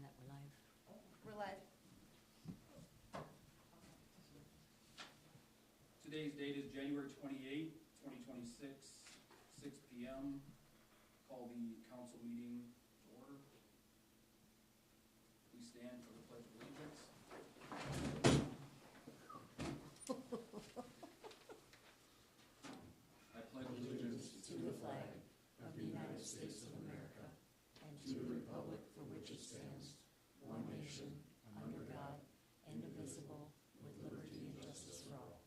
that we're live. We're live. Today's date is January 28, 2026, 6 p.m. Call the council meeting to order. Please stand for the pledge of allegiance. I pledge allegiance To the flag of the United States of America and to the republic for which it stands, one nation, under God, indivisible, with liberty and justice for all.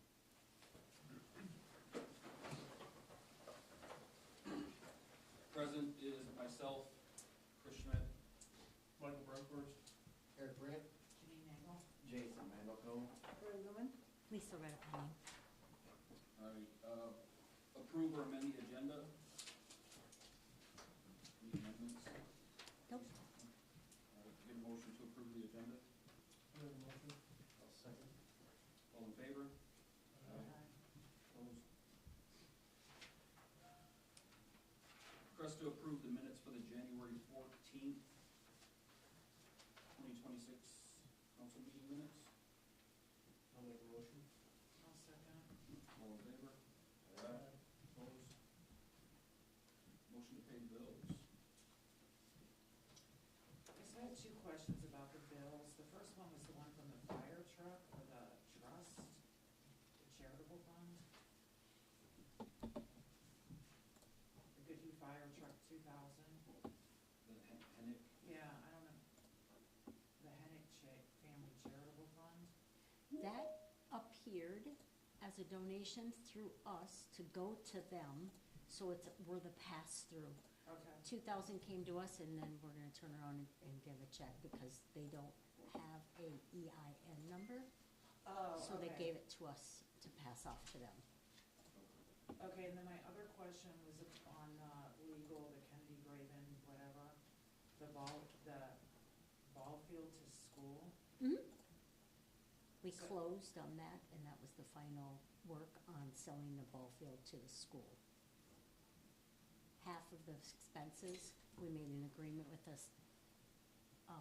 Present is myself, Chris Schmidt, Michael Brunkhorst. Eric Brandt. Janine Nagel. Jason Mandelko. Roy Lewin. Lisa Redepine. all right, approve or amend the agenda. Any amendments? Nope. All right, get a motion to approve the agenda. Make a motion. I'll second. All in favor? Aye. Opposed? Request to approve the minutes for the January 14th, 2026 council meeting minutes. I'll make a motion. I'll second. All in favor? Aye. Opposed? Motion to pay the bills. So I have two questions about the bills. The first one was the one from the fire truck or the trust, the charitable fund. The Goodhue Fire Truck 2000. The Hennick, Yeah, I don't know. The Hennick Family Charitable Fund. That appeared as a donation through us to go to them, so we're the pass-through. Okay. 2,000 came to us, and then we're gonna turn around and give a check because they don't have a EIN number. Oh, So they okay. gave it to us to pass off to them. Okay, and then my other question was on legal, the Kennedy Graven, whatever, the ball field to school. We So- closed on that, and that was the final work on selling the ball field to the school. Half of the expenses, we made an agreement with the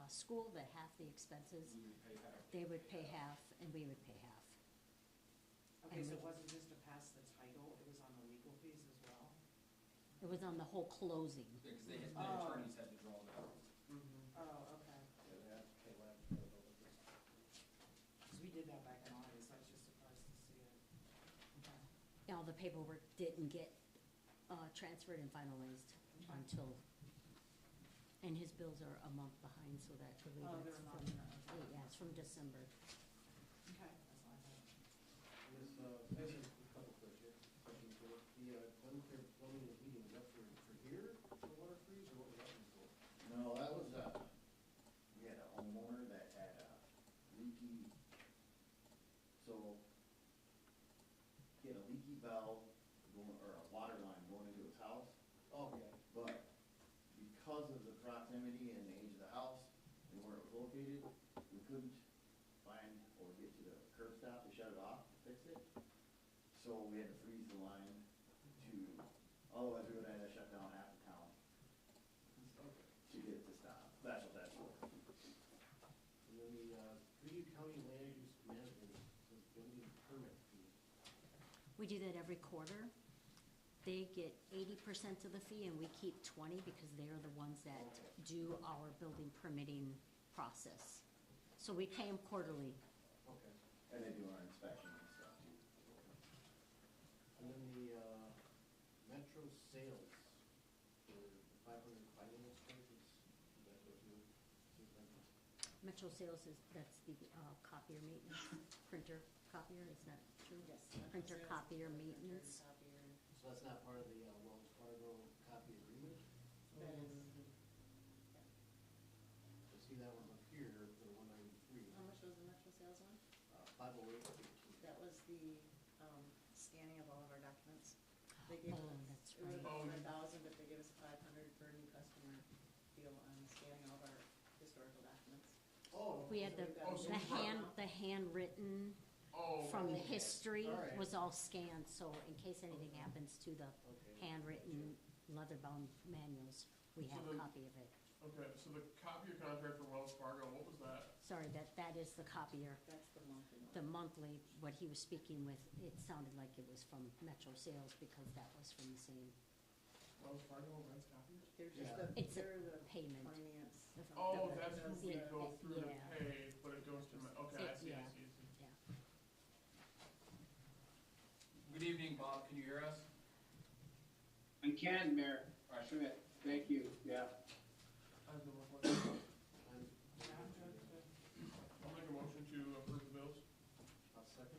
school that half the expenses, we would pay half. they would pay half and we would pay half. Okay, And so we- it wasn't just to pass the title, it was on the legal fees as well? It was on the whole closing. Because the Oh. attorneys had to draw that out. Oh, okay. Yeah, they have to pay last for the building. Because we did that back in August, I was just surprised to see it. Okay. All the paperwork didn't get transferred and finalized until, and his bills are a month behind, so that I believe Oh, it's they're a from, month behind. yeah, it's from December. Okay, that's all I had. This, I have a couple questions. The Glencore plumbing and heating, was that for here, for water freeze, or what was that one for? No, that was, we had a homeowner that had a leaky, so he had a leaky valve going, or a water line going into his house, Oh, okay. but because of the proximity and the age of the house and where it was located, we couldn't find or get to the curb stop to shut it off, to fix it. So we had to freeze the line otherwise we would have had to shut down half the town Okay. to get it to stop. That's what that's for. And then the, Goodhue County Land Use Management, says building permit fee. We do that every quarter. They get 80% of the fee and we keep 20 because they are the ones that do our building permitting process. So we pay them quarterly. Okay. And they do our inspection and stuff too. And then the, Metro Sales, for the 500 finance charges, is that what you, Metro Sales that's the copier maintenance, printer copier, is that true? Yes. Printer copier maintenance. so that's not part of the Wells Fargo copy agreement? That is, I see that one up here for 193, how much was the Metro Sales one? 508.15. That was the, scanning of all of our documents. They gave Oh, us, that's it was right. 1,000, but they gave us 500 for a new customer deal on scanning all of our historical documents. Oh. We had So the, we've got Oh, so the we got- hand, the handwritten Oh. from okay. history All right. was all scanned, so in case anything happens to the Okay. handwritten leather-bound manuals, we have a So the- copy of it. Okay, so the copier contract for Wells Fargo, what was that? Sorry, that is the copier. That's the monthly one. The monthly, what he was speaking with, it sounded like it was from Metro Sales because that was from the same Wells Fargo rents copiers? They're just Yeah. the, It's a they're the payment. finance. Oh, that that's who does we the- go through to yeah. pay, but it goes to, okay, I see, I Yeah. see, I see. Good evening, Bob, can you hear us? I can, Mayor Schmidt, thank you, yeah. I have no more questions. I'm, Yeah, I'm good, good. I'll make a motion to approve the bills. I'll second.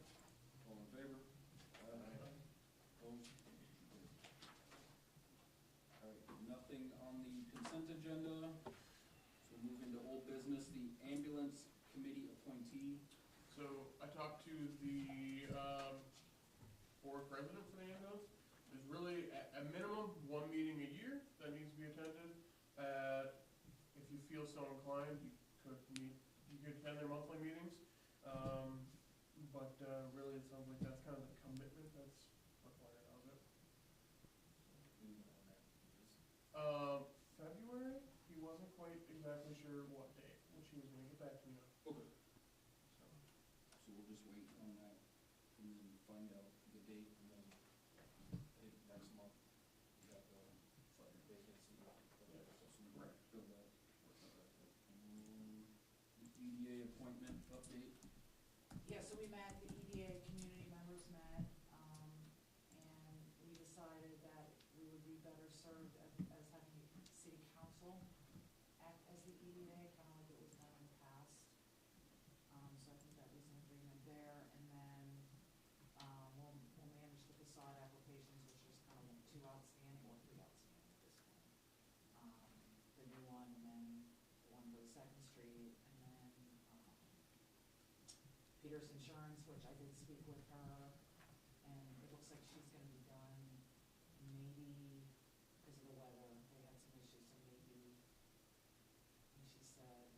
All in favor? Opposed? All right, nothing on the consent agenda, so move into old business, the ambulance committee appointee. So I talked to the, board president for the ambulance. There's really, at minimum, one meeting a year that needs to be attended. If you feel so inclined, you could attend their monthly meetings. But really, it sounds like that's kind of the commitment that's required of it. February, he wasn't quite exactly sure what date, which he was gonna get back to me on, Okay. so. So we'll just wait on that and then find out the date and then I think next month we got the vacancy. So we can fill that. The EDA appointment update. Yeah, so we met, the EDA community members met, and we decided that we would be better served as having the city council act as the EDA, kind of like it was done in the past. So I think that was an agreement there, and then, we'll manage the facade applications, which is kind of two outstanding, or three outstanding at this point. The new one, and then the one for the Second Street, and then, Peters Insurance, which I did speak with her, and it looks like she's gonna be done maybe because of the weather, they had some issues, so maybe, I think she said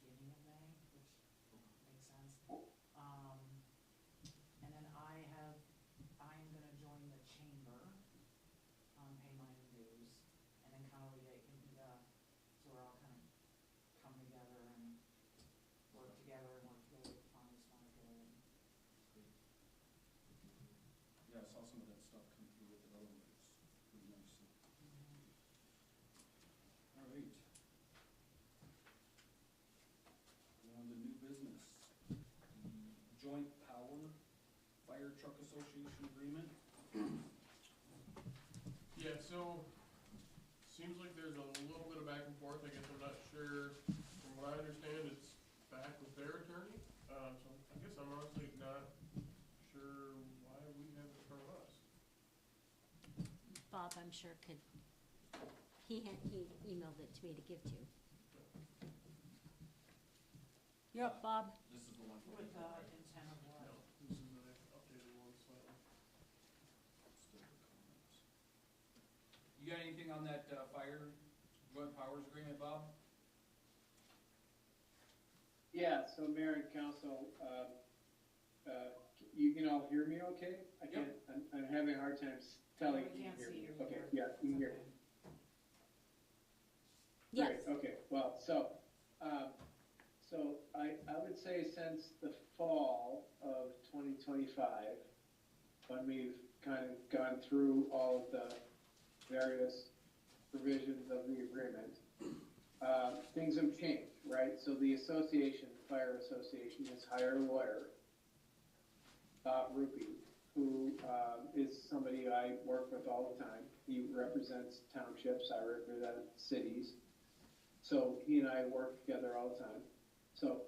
beginning of May, which makes sense. And then I am gonna join the chamber, pay my own dues, and then kind of liaise, so we're all kind of come together and work together with the farmers market and. Yeah, I saw some of that stuff come through with the other ones, pretty nice. All right. On to new business, the joint power fire truck association agreement. Yeah, so, seems like there's a little bit of back and forth, I guess I'm not sure, from what I understand, it's back with their attorney, so I guess I'm honestly not sure why we have it in front of us. Bob, I'm sure could, he emailed it to me to give to you. You're up, Bob. This is the one for. With the intent of what? No, this is the updated one slightly. Still the comments. You got anything on that, fire joint powers agreement, Bob? Yeah, so Mayor and Council, you can all hear me okay? I Yep. can't, I'm having a hard time telling We you can't can hear see me. you Okay, here. yeah, you can hear me. Yes. Great, okay, well, so I would say since the fall of 2025, when we've kind of gone through all of the various provisions of the agreement, things have changed, right? So the association, the fire association, has hired a lawyer, Rupi, who is somebody I work with all the time. He represents townships, I represent cities. So he and I work together all the time. So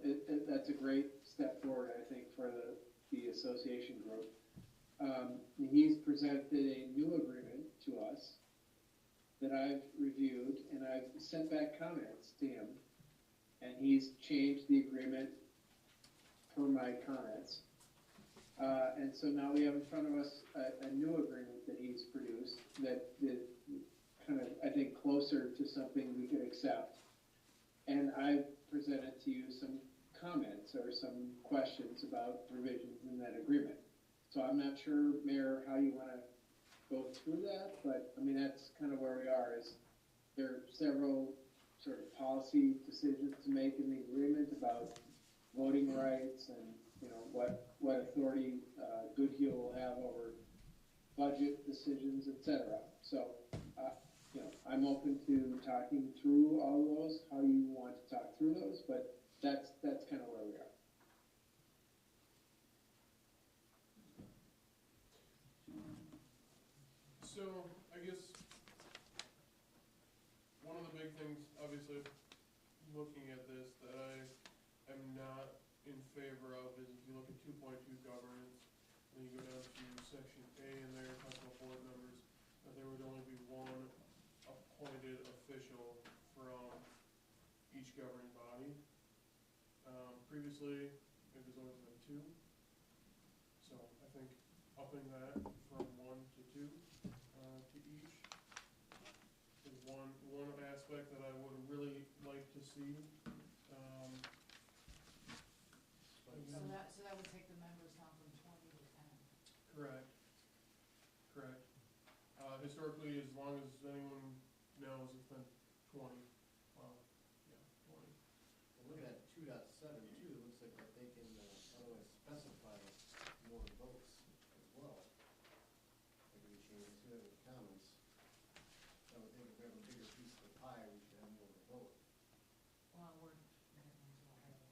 that's a great step forward, I think, for the association group. He's presented a new agreement to us that I've reviewed, and I've sent back comments to him. And he's changed the agreement per my comments. And so now we have in front of us a new agreement that he's produced that kind of, I think, closer to something we could accept. And I've presented to you some comments or some questions about provisions in that agreement. So I'm not sure, Mayor, how you want to go through that, but I mean, that's kind of where we are, is there are several sort of policy decisions to make in the agreement about voting rights and, you know, what authority, Goodhue will have over budget decisions, et cetera. So, you know, I'm open to talking through all those, how you want to talk through those, but that's kind of where we are. So, I guess, one of the big things, obviously, looking at this, that I am not in favor of is if you look at 2.2 governance, and you go down to section A in there, talk about board members, that there would only be one appointed official from each governing body. Previously, it was always been two. So I think upping that from 1 to 2 to each is one aspect that I would really like to see. So that would take the members down from 20 to 10. Correct. Historically, as long as anyone knows, it's been 20. Well, yeah, 20. Well, looking at 2.7 too, it looks like that they can otherwise specify more votes as well. Like we changed to the comments. I would think if we have a bigger piece of the pie, we should have more of a vote. Well, we're getting into a whole.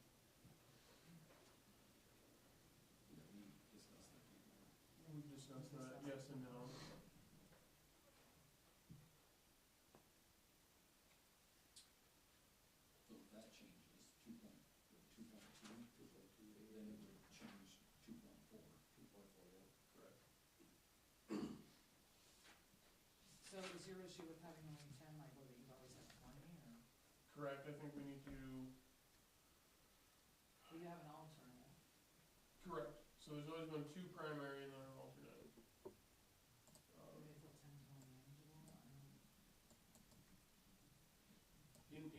Yeah, we discussed that before. We've discussed that, yes and no. So if that changes, 2.2, then it would change 2.4. 2.4, yeah. Correct. So is your issue with having only 10, like what you've always had 20, or Correct, I think we need to, do you have an alternate? correct. So there's always been 2 primary and then an alternate. Do they feel 10 is more manageable? I don't.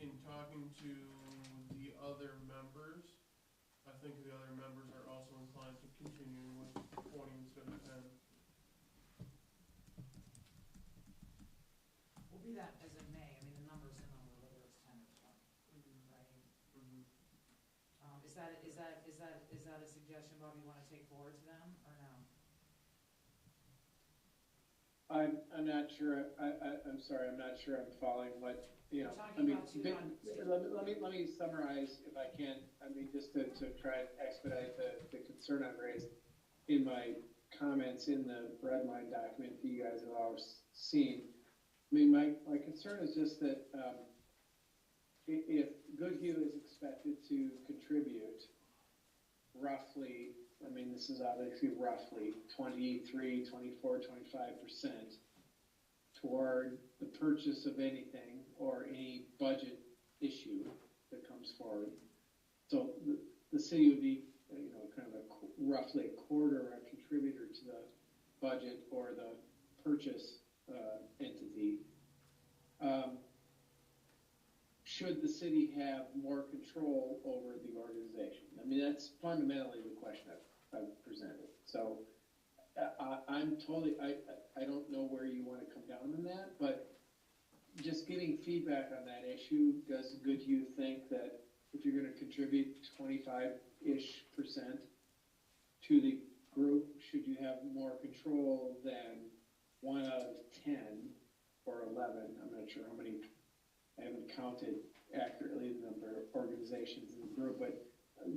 In talking to the other members, I think the other members are also inclined to continue with 20 instead of 10. We'll be that as it may, I mean, the number's in on whether it's 10 or 20, right? Is that a suggestion, Bob, you wanna take forward to them, or no? I'm not sure, I'm sorry, I'm not sure I'm following what, you know, We're I talking mean, about two let me summarize if I can, I mean, just to try and expedite the concern I've raised in my comments in the red line document that you guys have all seen. I mean, my concern is just that, if Goodhue is expected to contribute roughly, I mean, this is obviously roughly 23, 24, 25% toward the purchase of anything or any budget issue that comes forward. So the city would be, you know, kind of roughly a quarter a contributor to the budget or the purchase entity. Should the city have more control over the organization? I mean, that's fundamentally the question I've presented. So I'm totally, I don't know where you want to come down on that, but just getting feedback on that issue, does Goodhue think that if you're going to contribute 25-ish% to the group, should you have more control than 1 out of 10 or 11? I'm not sure how many, I haven't counted accurately the number of organizations in the group, but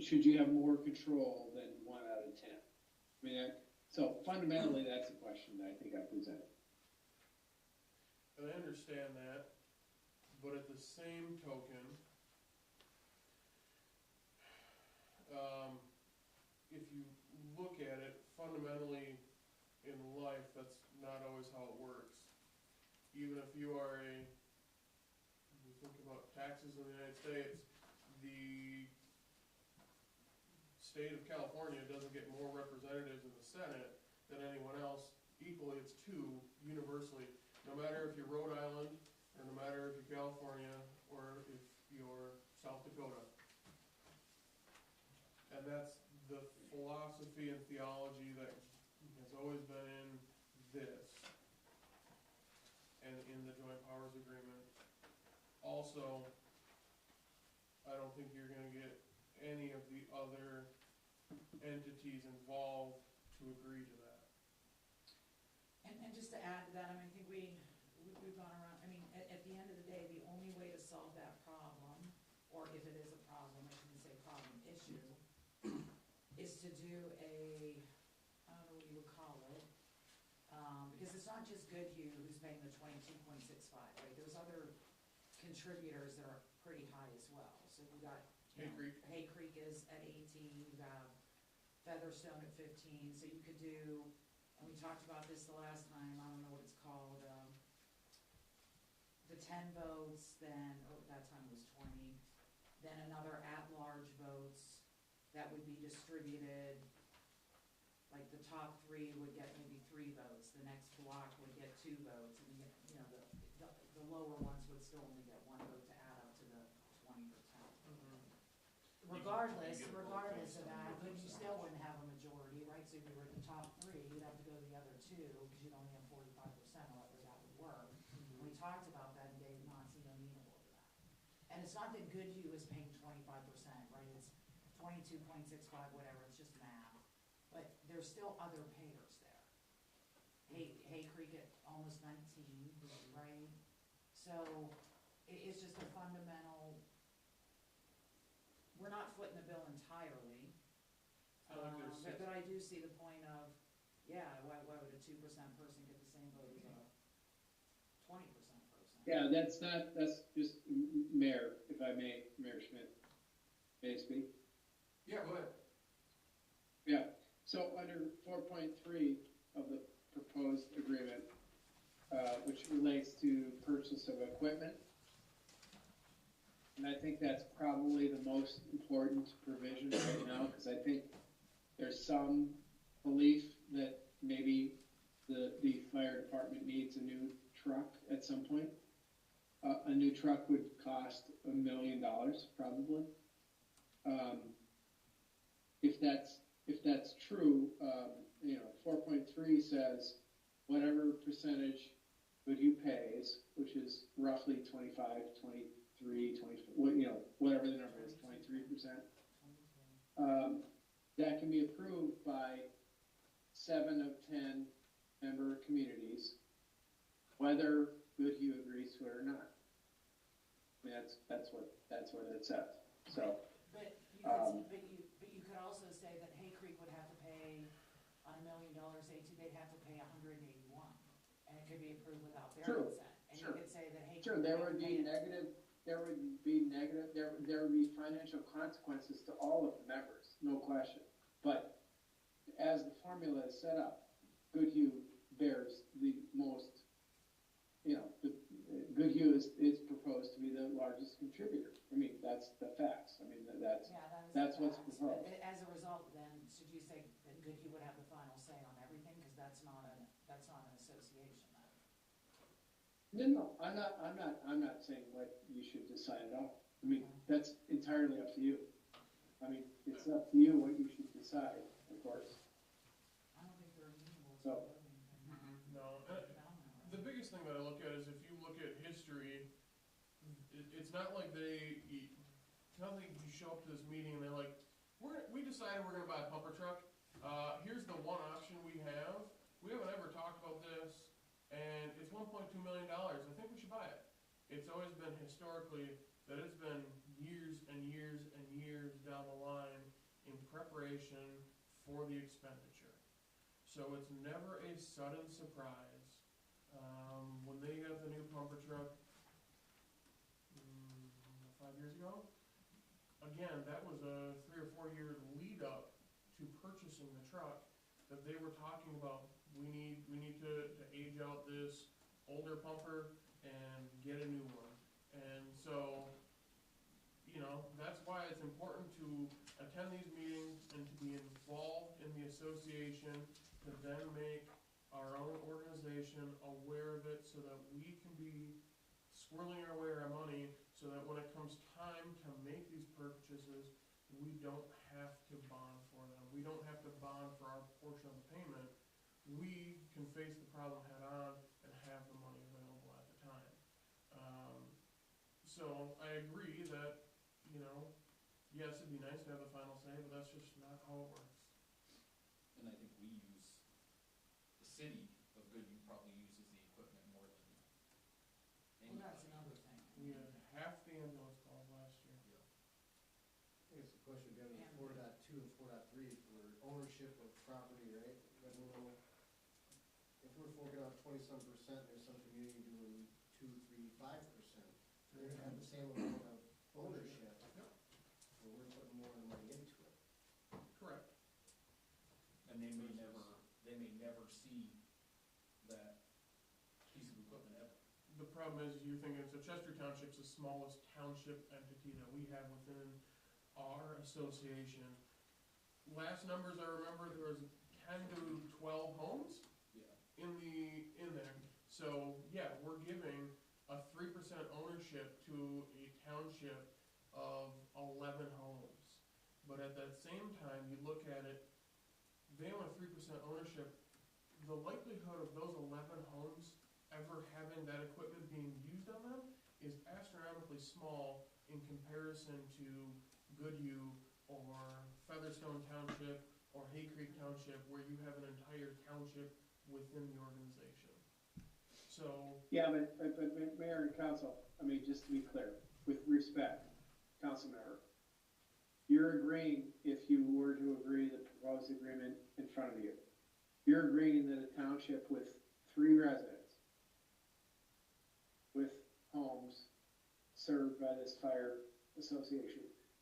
should you have more control than 1 out of 10? I mean, so fundamentally, that's the question that I think I presented. And I understand that, but at the same token, if you look at it fundamentally in life, that's not always how it works. Even if you are if you think about taxes in the United States, the state of California doesn't get more representatives in the Senate than anyone else. Equally, it's 2 universally. No matter if you're Rhode Island, or no matter if you're California, or if you're South Dakota. And that's the philosophy and theology that has always been in this, and in the Joint Powers Agreement. Also, don't think you're gonna get any of the other entities involved to agree to that. And just to add to that, I mean, I think we've gone around, I mean, at the end of the day, the only way to solve that problem, or if it is a problem, I shouldn't say problem, issue, is to do a, I don't know what you would call it, because it's not just Goodhue who's paying the 22.65, right? There's other contributors that are pretty high as well. So we got, you Hay know, Creek. Hay Creek is at 18, you have Featherstone at 15, so you could do, and we talked about this the last time, I don't know what it's called, the 10 votes, then, that time was 20, then another at-large votes that would be distributed, like the top 3 would get maybe 3 votes, the next block would get 2 votes, and you know, the lower ones would still only get 1 vote to add up to the 20%. Regardless You get both regardless of votes, that, but you 100%. still wouldn't have a majority, right? So if you were the top 3, you'd have to go to the other 2, because you'd only have 45%, however that would work. We talked about that, and Dave and not seem amenable to that. And it's not that Goodhue is paying 25%, right? It's 22.65, whatever, it's just math. But there's still other payers there. Hay Creek at almost 19, right? So it's just a fundamental, we're not footing the bill entirely. I like there's six. But I do see the point of, yeah, why would a 2% person get the same vote as a 20% person? Yeah, that's just, Mayor, if I may, Mayor Schmidt, may I speak? Yeah, go ahead. Yeah, so under 4.3 of the proposed agreement, which relates to purchase of equipment, and I think that's probably the most important provision right now, because I think there's some belief that maybe the fire department needs a new truck at some point. A new truck would cost $1 million, probably. If that's true, 4.3 says whatever percentage Goodhue pays, which is roughly 25, 23, 24, whatever the number is, 23%. That can be approved by 7 of 10 member communities, whether Goodhue agrees to it or not. I mean, that's what it says. So. But you could also say that Hay Creek would have to pay, on $1 million, they'd have to pay 181, and it could be approved without their True. consent. And you Sure. could say that Hay Creek. Sure, there have would to be pay it. negative, there would be financial consequences to all of the members, no question. But as the formula is set up, Goodhue bears the most, Goodhue is proposed to be the largest contributor. I mean, that's the facts. I mean, that's what's facts. proposed. But as a result, then, should you say that Goodhue would have the final say on everything, because that's not an association then? No, I'm not saying what you should decide at all. I mean, that's entirely up to you. I mean, it's up to you what you should decide, of course. I don't think they're amenable to So- voting. No, the biggest thing that I look at is if you look at history, it's not like it's not like you show up to this meeting and they're like, we decided we're gonna buy a pumper truck. Here's the one option we have. We haven't ever talked about this, and it's $1.2 million. I think we should buy it. It's always been historically that it's been years and years and years down the line in preparation for the expenditure. So it's never a sudden surprise. When they got the new pumper truck 5 years ago, again, that was a 3 or 4 year lead up to purchasing the truck that they were talking about. We need to age out this older pumper and get a new one. And so, that's why it's important to attend these meetings and to be involved in the association, to then make our own organization aware of it so that we can be swirling our way our money, so that when it comes time to make these purchases, we don't have to bond for them. We don't have to bond for our portion of the payment. We can face the problem head on and have the money available at the time. So I agree that, yes, it'd be nice to have the final say, but that's just not how it works. And I think we use, the city of Goodview probably uses the equipment more than Well, anybody. that's another thing. We had half the ambulance calls last year. Yeah. I guess the question again is 4.2 and 4.3 for ownership of property, right? But we know, if we're forking out 20-some percent, there's some community doing 2, 3, 5%. They're gonna have the same amount of ownership, Yep. but we're putting more money into it. Correct. And they may never see that piece of equipment ever. The problem is, you're thinking, so Chester Township's the smallest township entity that we have within our association. Last numbers I remember, there was 10 to 12 homes Yeah. in there. So, yeah, we're giving a 3% ownership to a township of 11 homes. But at that same time, you look at it, they own a 3% ownership. The likelihood of those 11 homes ever having that equipment being used on them is astronomically small in comparison to Goodhue or Featherstone Township or Hay Creek Township, where you have an entire township within the organization. So, Yeah, but Mayor and Council, I mean, just to be clear, with respect, Council Member, you're agreeing, if you were to agree to the proposed agreement in front of you, you're agreeing that a township with 3 residents, with homes served by this fire association,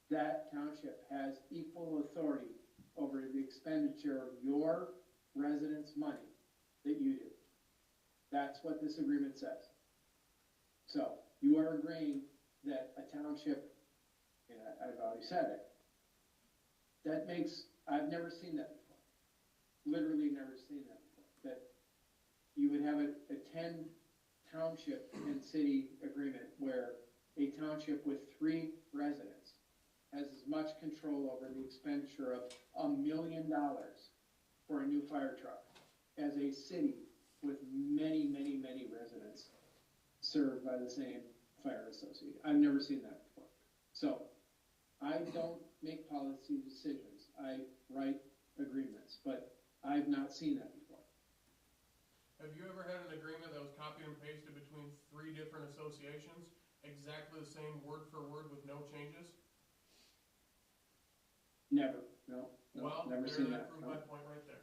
that township has equal authority over the expenditure of your residents' money that you do. That's what this agreement says. So, you are agreeing that a township, and I've already said it, that makes, I've never seen that before. Literally never seen that before. That you would have a 10 township and city agreement where a township with 3 residents has as much control over the expenditure of $1 million for a new fire truck as a city with many, many, many residents served by the same fire association. I've never seen that before. So, I don't make policy decisions. I write agreements, but I've not seen that before. have you ever had an agreement that was copied and pasted between 3 different associations, exactly the same word for word with no changes? Never, no, Well, never there seen you that. prove no. my point right there.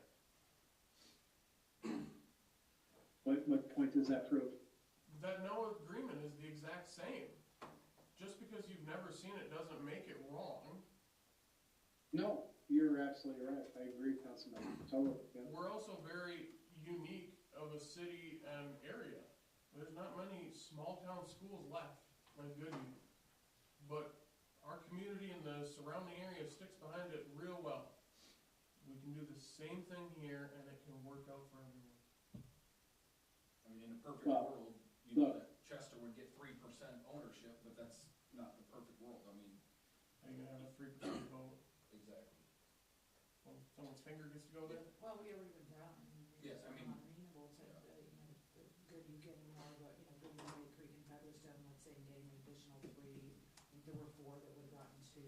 What point does that prove? That no agreement is the exact same. Just because you've never seen it doesn't make it wrong. No, you're absolutely right. I agree, Councilman. Totally, yeah. We're also very unique of a city and area. There's not many small town schools left like Goodhue. But our community and the surrounding area sticks behind it real well. We can do the same thing here and it can work out for everyone. I mean, in a perfect Well, world, you know, look. that Chester would get 3% ownership, but that's not the perfect world. I mean, Are you gonna have a 3% vote? exactly. Well, someone's finger gets to go there? Well, we already been down, I mean, we Yes, just I are mean- not amenable to, you know, the Goodhue getting more of a, you know, Goodhue, Hay Creek and Featherstone, let's say, getting an additional 3. I think there were 4 that would've gotten 2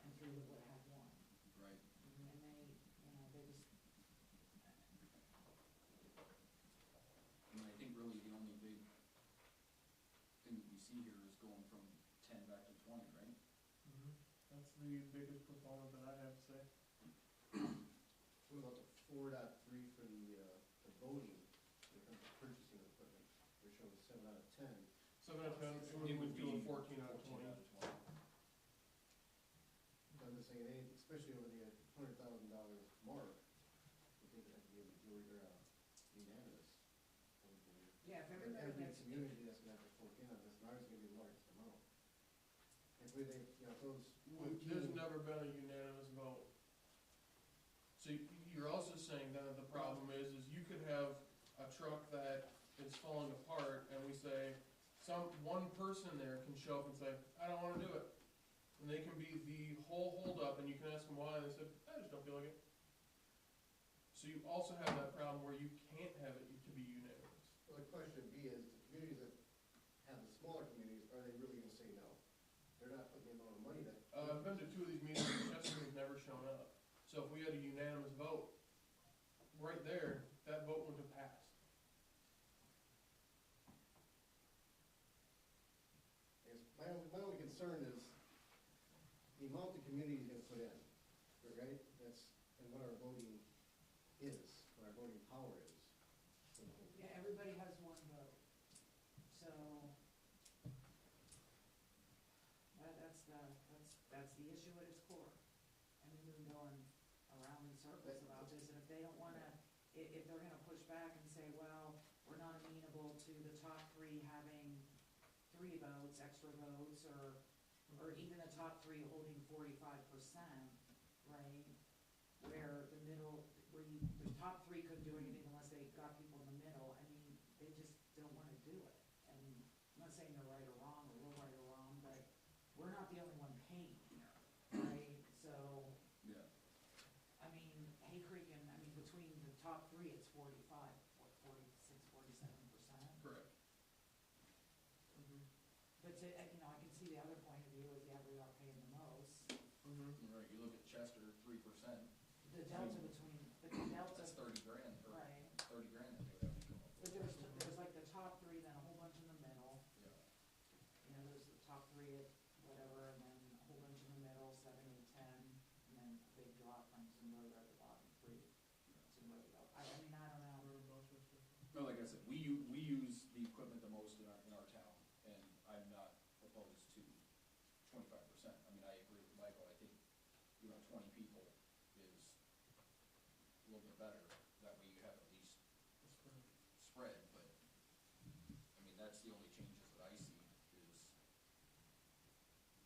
and 3 that would've had 1. Right. And they, you know, they just, And I think really the only big thing that we see here is going from 10 back to 20, right? That's the biggest proponent that I have to say. What about the 4.3 for the voting, when it comes to purchasing equipment? They're showing 7 out of 10. 7 out of 10, it would It move would to a be 14 out of 20. I'm just saying, especially over the $100,000 mark, I think that could be a majority or unanimous. yeah, if everybody Every gets, community that's gonna have to fork in on this, and ours is gonna be the largest amount. If we, you know, those. There's never been a unanimous vote. So you're also saying that the problem is you could have a truck that is falling apart and we say, one person there can show up and say, I don't wanna do it. And they can be the whole holdup and you can ask them why and they said, I just don't feel like it. So you also have that problem where you can't have it to be unanimous. Well, the question B is, the communities that have the smaller communities, are they really gonna say no? They're not putting the amount of money that. I've been to 2 of these meetings and Chester has never shown up. So if we had a unanimous vote, right there, that vote would have passed. I guess my only concern is the amount the community is gonna put in, right? That's, and what our voting is, what our voting power is. Yeah, everybody has one vote, so that's the issue at its core. And we've been going around in circles about this, and if they don't wanna, if they're gonna push back and say, well, we're not amenable to the top 3 having 3 votes, extra votes, or even the top 3 holding 45%, right? Where the middle, the top 3 couldn't do anything unless they got people in the middle. I mean, they just don't wanna do it. And I'm not saying they're right or wrong, or we're right or wrong, but we're not the only one paying here, right? So, Yeah. I mean, Hay Creek and, I mean, between the top 3, it's 45, what, 46, 47%? Correct. But to, you know, I can see the other point of view is, yeah, we are paying the most. Right, you look at Chester, 3%, The delta between, but the delta, that's 30 grand, or right, 30 grand that they would have to come up but with. there's like the top 3, then a whole bunch in the middle. Yeah. You know, there's the top 3 at whatever, and then a whole bunch in the middle, 7, 8, 10, and then a big drop from Zimberger at the bottom, 3. Zimberger, I mean, I don't know. No, like I said, we use the equipment the most in our town, and I'm not opposed to 25%. I mean, I agree with Michael, I think, 20 people is a little bit better, that way you have at least spread, but, I mean, that's the only changes that I see,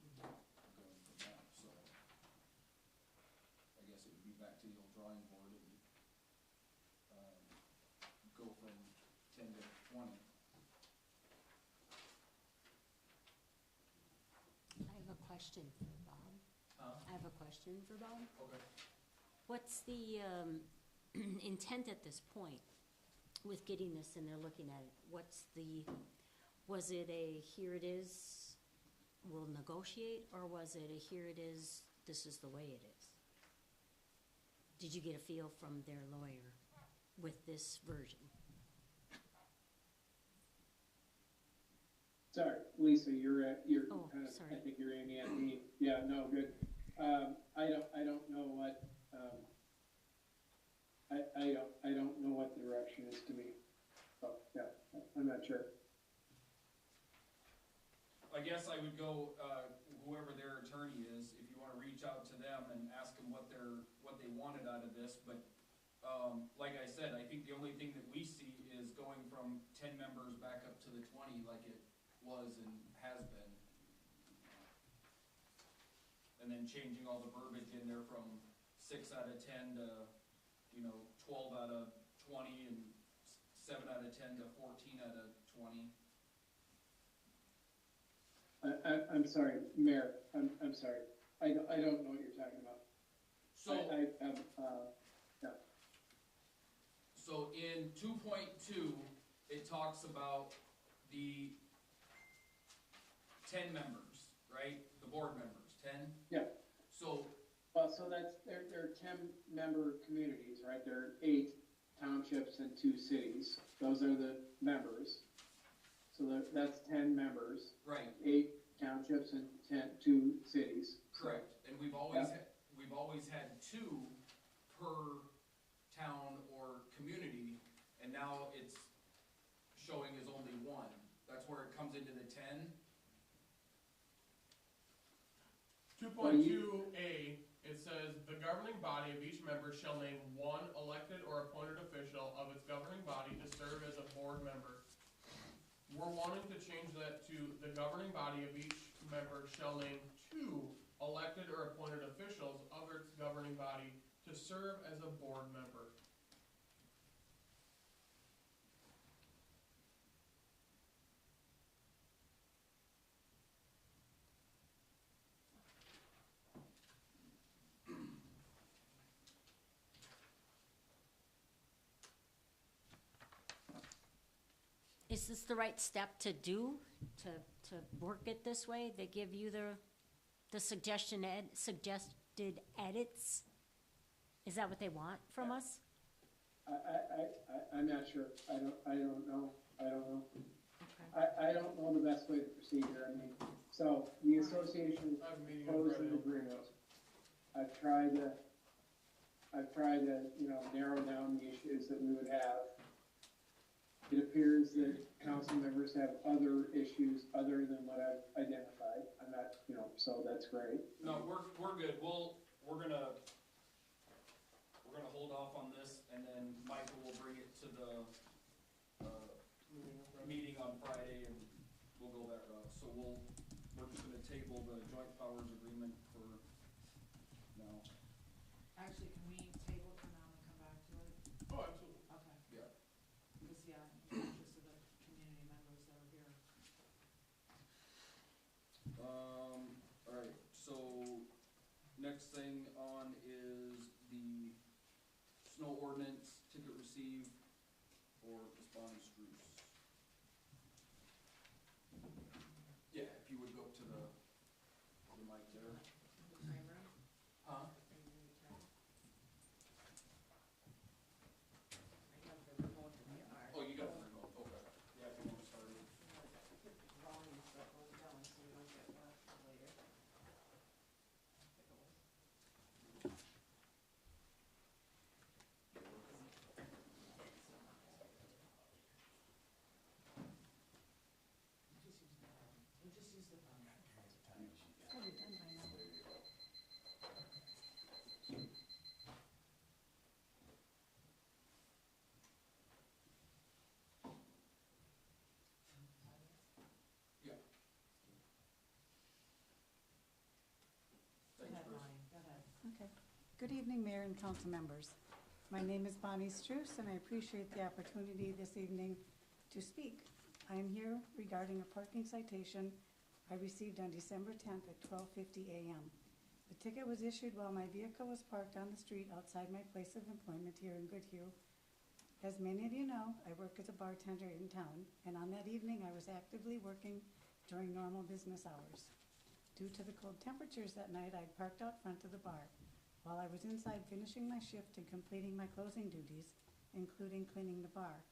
is going from that, so. I guess it would be back to the old drawing board and, go from 10 to 20. I have a question for Bob. I have a question for Bob. Okay. What's the intent at this point with getting this and they're looking at it? Was it a here it is, we'll negotiate, or was it a here it is, this is the way it is? Did you get a feel from their lawyer with this version? Sorry, Lisa, you're Oh, kind of, sorry. I think you're aiming at me. Yeah, no, good. I don't know what, I don't know what the direction is to me. So, yeah, I'm not sure. I guess I would go, whoever their attorney is, if you wanna reach out to them and ask them what they wanted out of this, but, like I said, I think the only thing that we see is going from 10 members back up to the 20 like it was and has been. And then changing all the verbiage in there from 6 out of 10 to, 12 out of 20 and 7 out of 10 to 14 out of 20. I'm sorry, Mayor, I'm sorry. I don't know what you're talking about. So. Yeah. So in 2.2, it talks about the 10 members, right? The board members, 10? Yeah. So, So that's, they're 10-member communities, right? There are 8 townships and 2 cities. Those are the members. So that's 10 members, right, 8 townships and 2 cities. correct. And we've always had 2 per town or community, and now it's showing as only 1. That's where it comes into the 10. 2.2A, it says, "The governing body of each member shall name 1 elected or appointed official of its governing body to serve as a board member." We're wanting to change that to, "The governing body of each member shall name 2 elected or appointed officials of its governing body to serve as a board member." Is this the right step to do, to work it this way? They give you the suggested edits? Is that what they want from us? I'm not sure. I don't know. Okay. I don't know the best way to proceed here. I mean, so the association I have a meeting on proposed Friday. an agreement. I've tried to, you know, narrow down the issues that we would have. It appears that council members have other issues other than what I've identified. I'm not, you know, so that's great. No, we're good, we're gonna hold off on this, and then Michael will bring it to the, meeting on Friday, and we'll go that route. So we're just gonna table the joint powers agreement for now. Actually, can we table for now and come back to it? Oh, absolutely. Okay, Yeah. because, yeah, in the interest of the community members that are here. Alright, so next thing on is the snow ordinance ticket received for Ms. Bonnie Struce. Yeah, if you would go to the mic there. Huh? Oh, you got the remote, okay. Yeah, if you wanna start it. Volume stuff goes down, so we don't get left later. We'll just use the phone. Probably done by now. Yeah. Go Thanks, ahead, Bruce. Bonnie, go ahead. Okay. Good evening, Mayor and council members. My name is Bonnie Struce, and I appreciate the opportunity this evening to speak. I am here regarding a parking citation I received on December 10th at 12:50 a.m. The ticket was issued while my vehicle was parked on the street outside my place of employment here in Goodhue. As many of you know, I work as a bartender in town, and on that evening, I was actively working during normal business hours. Due to the cold temperatures that night, I parked out front of the bar. While I was inside finishing my shift and completing my closing duties, including cleaning the bar,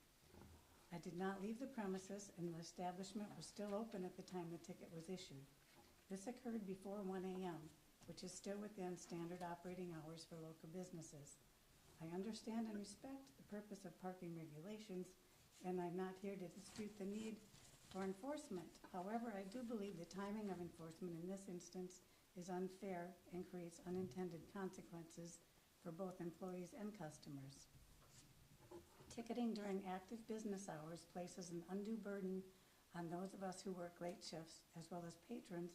I did not leave the premises, and the establishment was still open at the time the ticket was issued. This occurred before 1 a.m., which is still within standard operating hours for local businesses. I understand and respect the purpose of parking regulations, and I'm not here to dispute the need for enforcement. However, I do believe the timing of enforcement in this instance is unfair and creates unintended consequences for both employees and customers. Ticketing during active business hours places an undue burden on those of us who work late shifts, as well as patrons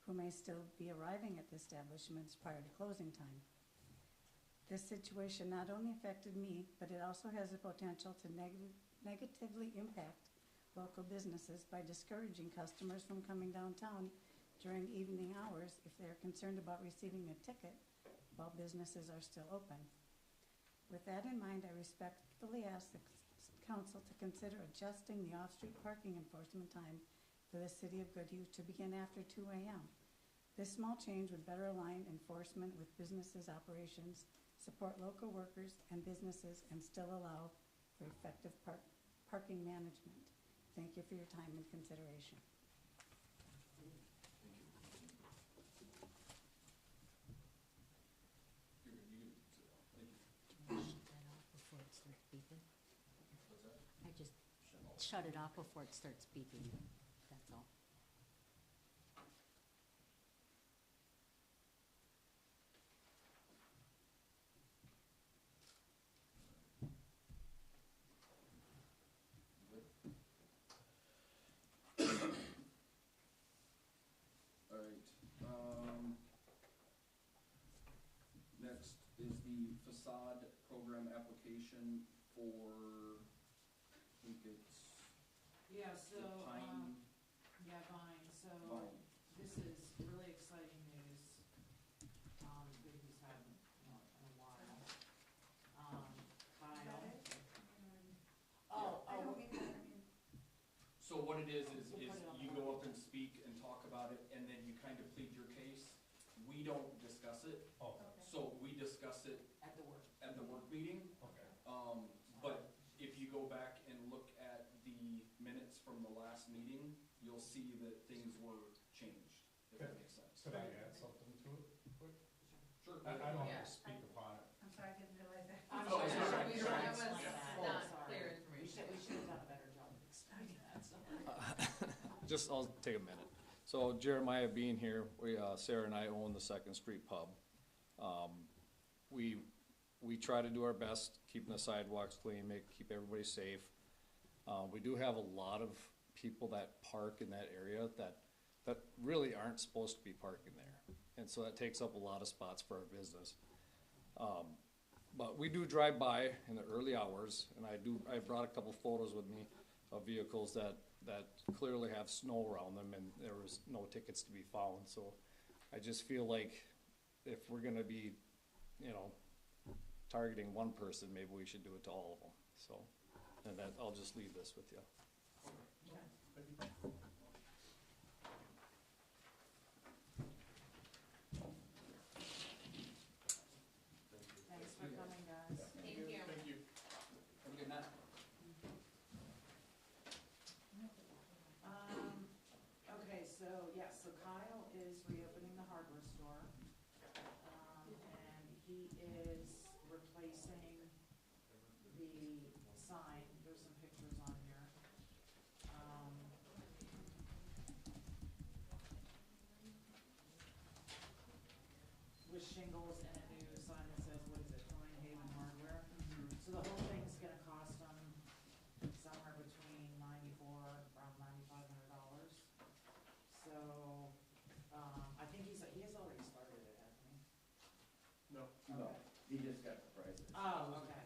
who may still be arriving at the establishments prior to closing time. This situation not only affected me, but it also has the potential to negatively impact local businesses by discouraging customers from coming downtown during evening hours if they are concerned about receiving a ticket while businesses are still open. With that in mind, I respectfully ask the council to consider adjusting the off-street parking enforcement time for the city of Goodhue to begin after 2 a.m. This small change would better align enforcement with businesses' operations, support local workers and businesses, and still allow for effective parking management. Thank you for your time and consideration. You're good, you can sit down, thank you. Shut that off before it starts beeping. What's that? I just shut it off before it starts beeping, that's all. Alright, next is the facade program application for, I think it's Yeah, the so, Pine yeah, Vine, so Vine. this is really exciting news, that he's had, in a while. Kyle. Oh, So what it is We'll put it on you the go up and speak and talk about it, and then you kind of plead your case, discuss it. Oh, So we discuss it At the work. at the work meeting. okay. But if you go back and look at the minutes from the last meeting, you'll see that things were changed, if that makes sense. Could I add something to it quick? Sure. I don't Yeah. have to speak upon it. I'm sorry, I didn't realize that. I'm Oh, sorry, sorry. we Sorry. that was Yeah. not Sorry. clear information. We should have done a better job of explaining that, sorry. Just, I'll take a minute. So Jeremiah being here, Sarah and I own the Second Street Pub. We try to do our best, keeping the sidewalks clean, keep everybody safe. We do have a lot of people that park in that area that really aren't supposed to be parking there. And so that takes up a lot of spots for our business. But we do drive by in the early hours, and I brought a couple photos with me of vehicles that clearly have snow around them, and there was no tickets to be found. So I just feel like if we're gonna be, targeting one person, maybe we should do it to all of them. So, and that, I'll just leave this with you. Thank you. Thanks for coming, guys. Thank you. Thank you. Have a good night. Okay, so Kyle is reopening the hardware store. And he is replacing the sign, there's some pictures on here. With shingles and a new sign that says, what is it, Fine Haven Hardware? So the whole thing's gonna cost them somewhere between around $9,500. So, I think he has already started it, hasn't he? No. No, he just got the prices. Oh, okay.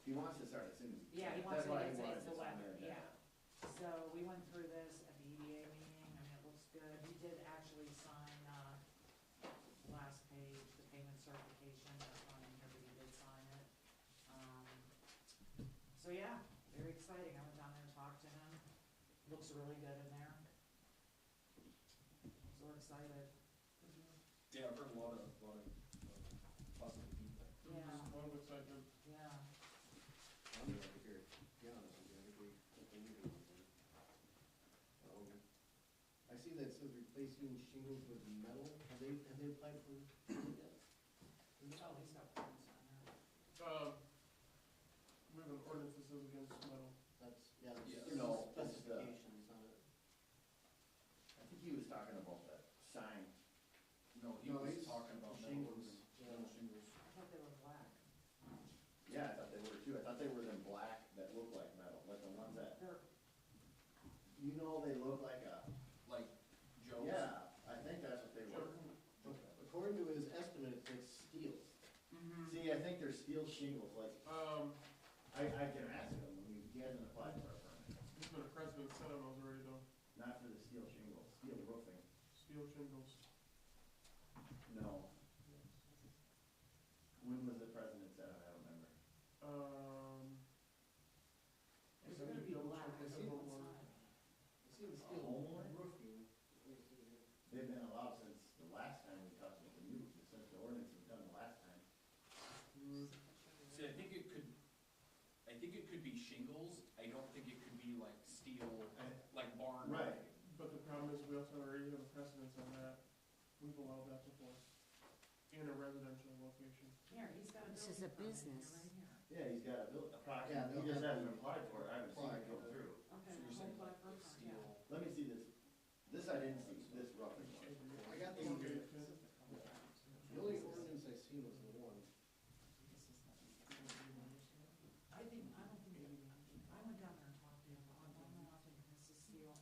He wants to start as soon as he can. Yeah, he wants That's to, why it's wanted the this on weather, there, yeah. So we went through this at the EDA meeting, I mean, it looks good. He did actually sign, last page, the payment certification, that's not in here, but he did sign it. So yeah, very exciting. I went down there and talked to him. Looks really good in there. So we're excited. Yeah, I've heard a lot of positive feedback. Yeah. A lot of excitement. Yeah. I'm over here, to be honest with you, I think we need one there. I see that it says replacing shingles with metal, have they applied for it yet? Oh, he's got points on there. We have an ordinance that says against metal. That's, yeah, Yes. there's No, this is the- specifications on it. I think he was talking about that sign. No, he No, was he's- talking about the metal shingles, roofing, yeah. metal shingles. I thought they were black. Yeah, I thought they were too. I thought they were them black that look like metal, like the ones that, They're, they look like a, Like Joe's. yeah, I think that's what they were. According to his estimate, it's steel. See, I think they're steel shingles, like, Um, I can ask him, he hasn't applied for a permit. there's been a precedent set on those already though. Not for the steel shingles, steel roofing, Steel shingles. no. When was the president set up, I don't remember. it's gonna be black. I see What's one. on it? I see the steel Homeowner? roofing. Let me see here. They've been allowed since the last time we talked about the new, since the ordinance was done the last time. See, I think it could be shingles. I don't think it could be like steel, like barn. Right. But the problem is we also already have a precedence on that. We've allowed that before. In a residential location. Here, he's got a This building is a permit here, business. right here. Yeah, he's got a bill, Yeah, approximately, he they'll just have hasn't to applied for it, I haven't seen it go apply. through. Okay, So you're we'll saying apply like for a permit, steel. yeah. Let me see this, this I didn't see, this roughing one. I got the, Okay. the only ordinance I seen was the one. I went down there and talked to him, I think this is steel.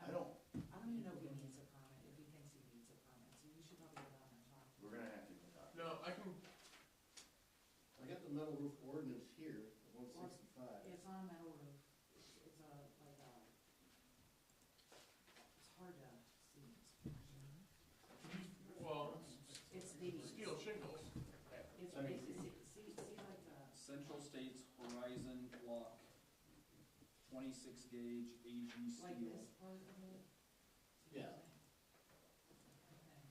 I don't, I don't even know if he needs a permit, if he thinks he needs a permit, so you should probably go down there and talk to him. we're gonna have to talk. No, I can, I got the metal roof ordinance here, one Well, sixty-five. It's on a metal roof, it's a, like a, it's hard to see. well, It's the, steel shingles. it's, Let me see like the, Central States Horizon Block, 26 gauge AG like steel. this part of it? See what I'm Yeah. saying? Okay.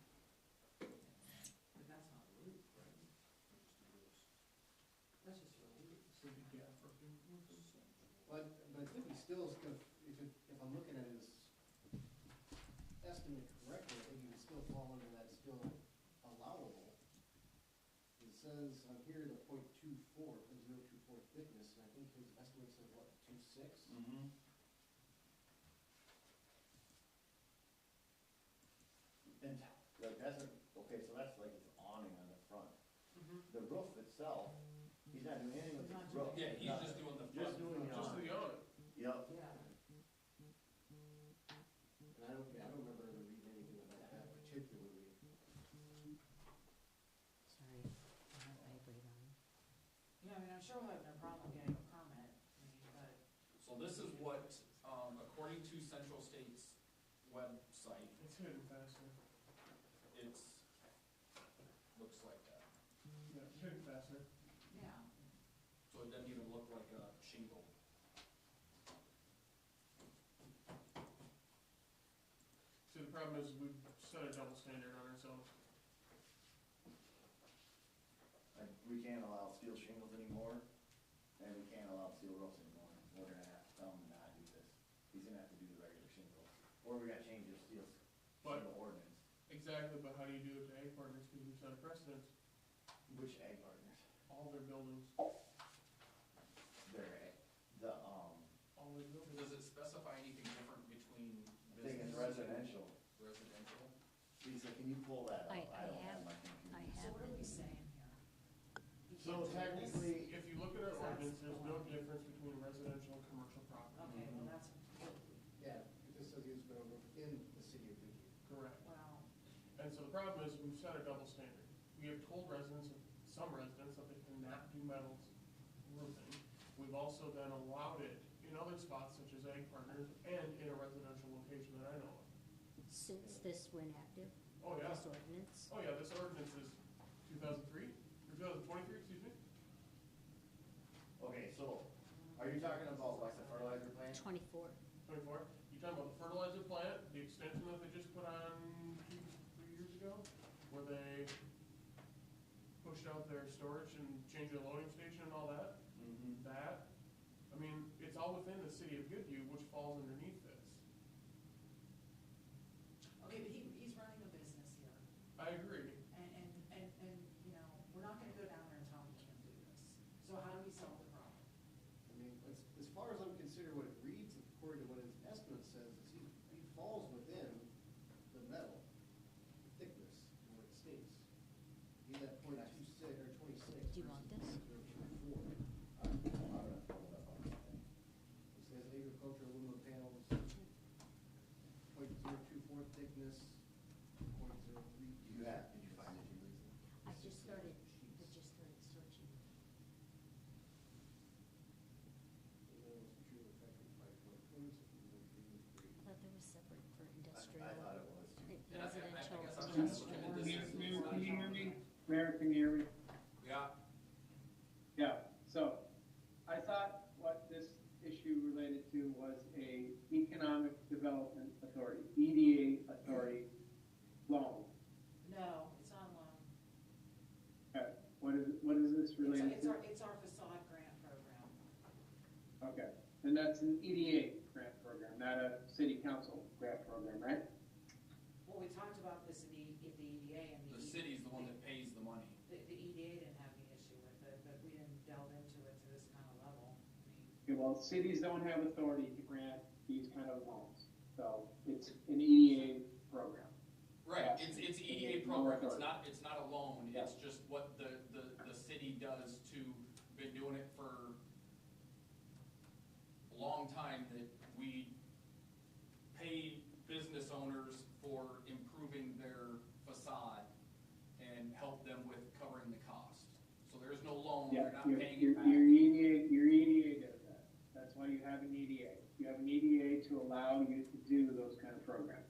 But I think we still, if I'm looking at his estimate correctly, I think he would still fall under that still allowable. It says on here the .24 thickness, and I think his estimate says what, 2.6? Mm-hmm. And like that's okay, so that's like his awning on the front. The roof itself, he's not doing anything with the He's not roof. Yeah, he's just doing the front. Just doing the Just to awning. the awning. Yep. Yeah. And I don't remember ever reading anything about that particularly. Sorry, I have vibrate on. Yeah, I mean, I'm sure we'll have no problem getting a permit, I mean, but, So this is what, according to Central State's website, It's hidden faster. it's, looks like that. Yeah, it's hidden faster. yeah. So it doesn't even look like a shingle. See, the problem is we've set a double standard on ourselves. Like, we can't allow steel shingles anymore, and we can't allow steel roofs anymore. We're gonna have to tell him to not do this. He's gonna have to do the regular shingles, or we gotta change your steel But- shingle ordinance. Exactly, but how do you do it to ag partners, because we've set a precedence, Which ag partners? all their buildings, They're all their buildings. Does it specify anything different between I think it's business residential. and residential? Lisa, can you pull that up? I don't have- have my computer. I So have what are it. we saying here? You So can't do this? technically, If you look at our That's ordinance, there's no allowed. difference between residential and commercial property. Okay, well, that's, Yeah, it just says he was gonna roof in the city of Goodhue. Correct. well, And so the problem is, we've set a double standard. We have told residents, some residents, that they cannot do metals roofing. We've also then allowed it in other spots such as ag partners and in a residential location that I know of. Since this went active, Oh, yeah. this ordinance, Oh, yeah, this ordinance is 2003, or 2023, excuse me? okay, so, are you talking about like the fertilizer plant? 24. 24. You talking about the fertilizer plant, the extension that they just put on 3 years ago, where they pushed out their storage and changed their loading station and all that? Mm-hmm. That, I mean, it's all within the city of Goodhue, which falls underneath this. okay, but he's running a business here, I agree. and, you know, we're not gonna go down there and tell him he can't do this. So how do we solve the problem? I mean, as far as I'm concerned, what it reads, according to what his estimate says, is he falls within the metal thickness, and what it states. He's at .26 or 26. Do you want this? versus 0.24. I'm gonna pull it up on my thing. It says agricultural aluminum panels, .024 thickness, .03. Did you find it, Lisa? I just started searching. I thought there was separate for industrial. I thought it was too. And I guess Residential. I'm trying to look at this. Can you hear me? Mayor, can you hear me? Yeah, Yeah, so I thought what this issue related to was a economic development authority, EDA authority loan. No, it's on loan. Okay, what is this related It's to? our facade grant program. Okay, and that's an EDA grant program, not a city council grant program, right? Well, we talked about this in the EDA and the city's the one that pays the money. The EDA didn't have any issue with it, but we didn't delve into it to this kind of level. I mean, Okay, well, cities don't have authority to grant these kind of loans, so it's an EDA program. Right, Yeah. it's EDA No program, authority. it's not a loan, Yeah. it's just what the city does to, been doing it for a long time, that we pay business owners for improving their facade and help them with covering the cost. So there's no loan, Yeah, they're not your paying your it back. your EDA does that. That's why you have an EDA. You have an EDA to allow you to do those kind of programs.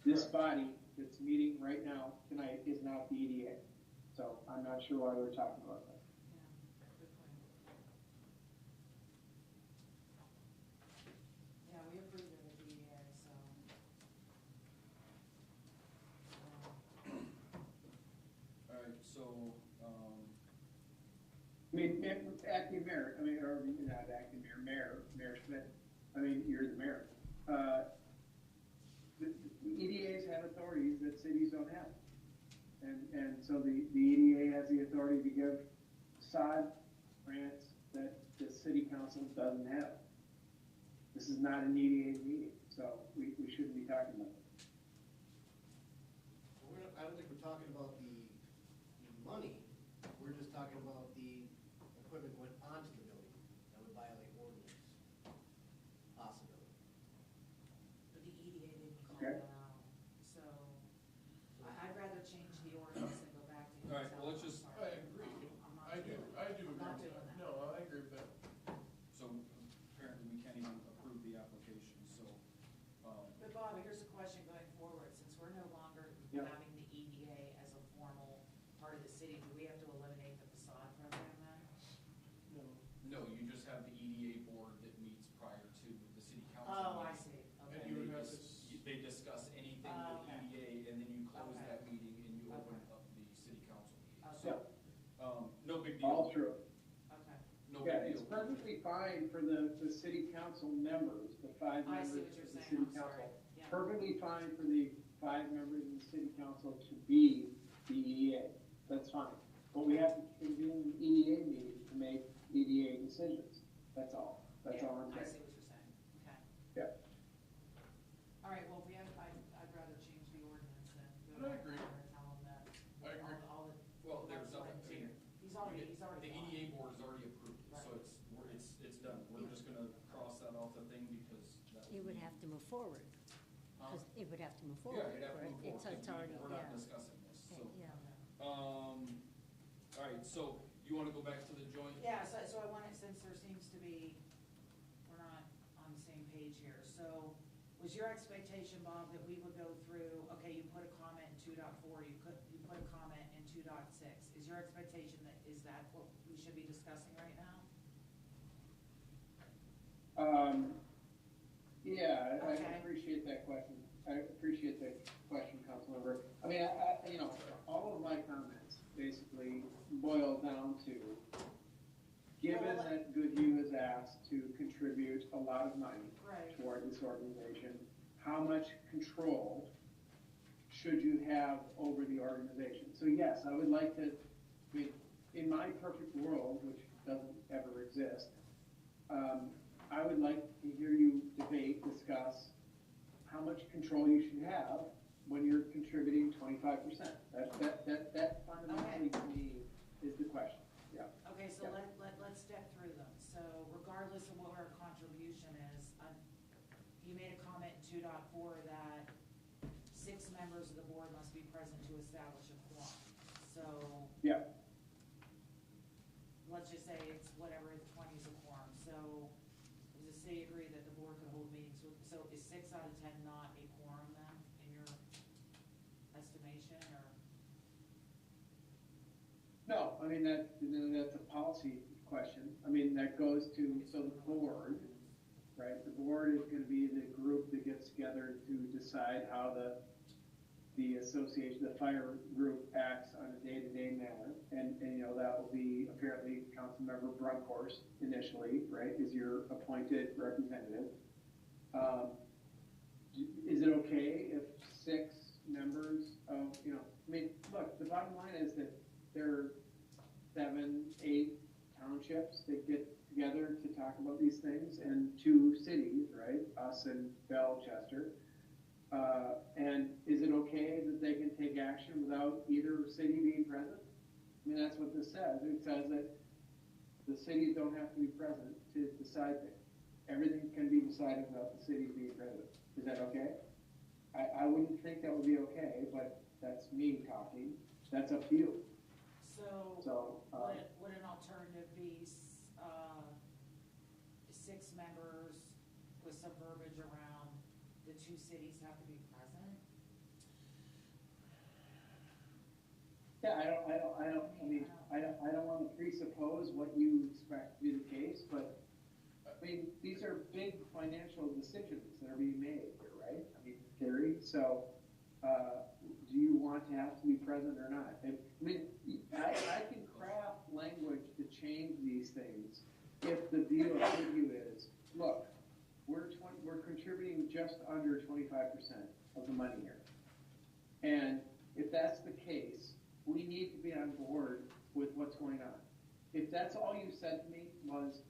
This body that's meeting right now, tonight, is not the EDA. So I'm not sure why we're talking about that. yeah, good point. Yeah, we approved it with the EDA, so. Alright, so, I mean, acting mayor, I mean, or not acting mayor, Mayor Schmidt, I mean, you're the mayor. The EDAs have authorities that cities don't have. And so the EDA has the authority to give sod grants that the city council doesn't have. This is not an EDA meeting, so we shouldn't be talking about it. I don't think we're talking about the money, we're just talking about the equipment went onto the building that would violate ordinance. Possibility. But the EDA didn't call Okay. that out, so I'd rather change the ordinance and go back to. All right, well, let's just- I'm sorry. I agree. I'm not I do doing agree I'm not with doing that. that. No, I agree with that. So apparently we can't even approve the application, so, But Bob, here's a question going forward, since we're no longer Yep. having the EDA as a formal part of the city, do we have to eliminate the facade program then? No. no, you just have the EDA board that meets prior to the city council. Oh, I meeting. see, And okay. you would they have dis- this- They discuss anything Oh, with okay. EDA, and then you close Okay. that meeting and you open Okay. up the city council meeting. Okay. So, no big deal. All true. Okay, No Yeah, big it's deal. perfectly fine for the city council members, the five I members see of what you're the saying, city I'm sorry, council. yeah. Perfectly fine for the 5 members of the city council to be the EDA, that's fine. But we have to convene an EDA meeting to make EDA decisions, that's all, that's all I'm Yeah, I see saying. what you're saying, okay. Yeah. All right, well, if we have, I'd rather change the ordinance than I go back agree. there and tell them that. I agree. All the. Well, there's that's nothing, like- I mean, He's already the gone. EDA board has already approved it, so Right. it's done. We're just gonna cross that off the thing because that It would be- have to move forward, Huh? because it would have to move Yeah, forward. it'd have to right? move forward. It's 'cause already, We're not yeah. discussing this, so. Okay, yeah. All right, so you wanna go back to the joint? Yeah, so I wanted, since there seems to be, we're not on the same page here, so was your expectation, Bob, that we would go through, okay, you put a comment in 2.4, you put a comment in 2.6. Is your expectation that, is that what we should be discussing right now? Yeah, I Okay. appreciate that question. I appreciate that question, Councilmember. I mean, you know, all of my comments basically boil down to, given Well, that Goodhue is asked to contribute a lot of money Right. toward this organization, how much control should you have over the organization? So yes, I would like to, I mean, in my perfect world, which doesn't ever exist, I would like to hear you debate, discuss how much control you should have when you're contributing 25%. That fundamentally to me is the question, yeah. Okay, so Yeah. let's step through them. So regardless of what our contribution is, you made a comment in 2.4 that 6 members of the board must be present to establish a quorum. So Yeah, let's just say it's whatever, 20 is a quorum. So does the city agree that the board could hold meetings with, so is 6 out of 10 not a quorum then, in your estimation, or? no, I mean, that's a policy question. I mean, that goes to, so the board, right, the board is gonna be the group that gets together to decide how the association, the fire group acts on a day-to-day manner. And, you know, that will be apparently Councilmember Brunkhorst initially, right, is your appointed representative. Is it okay if 6 members of, you know, I mean, look, the bottom line is that there are 7, 8 townships that get together to talk about these things, and 2 cities, right, us and Bellchester. And is it okay that they can take action without either city being present? I mean, that's what this says. It says that the cities don't have to be present to decide things. Everything can be decided without the cities being present. Is that okay? I wouldn't think that would be okay, but that's me talking. That's up to you. So, would an alternative be, 6 members with some verbiage around the 2 cities have to be present? Yeah, I don't wanna presuppose what you expect to be the case, but, I mean, these are big financial decisions that are being made here, right? I mean, in theory, so, do you want to have to be present or not? I mean, I can craft language to change things if the view of Goodhue is, look, we're contributing just under 25% of the money here. And if that's the case, we need to be on board with what's going on. If that's all you said to me was,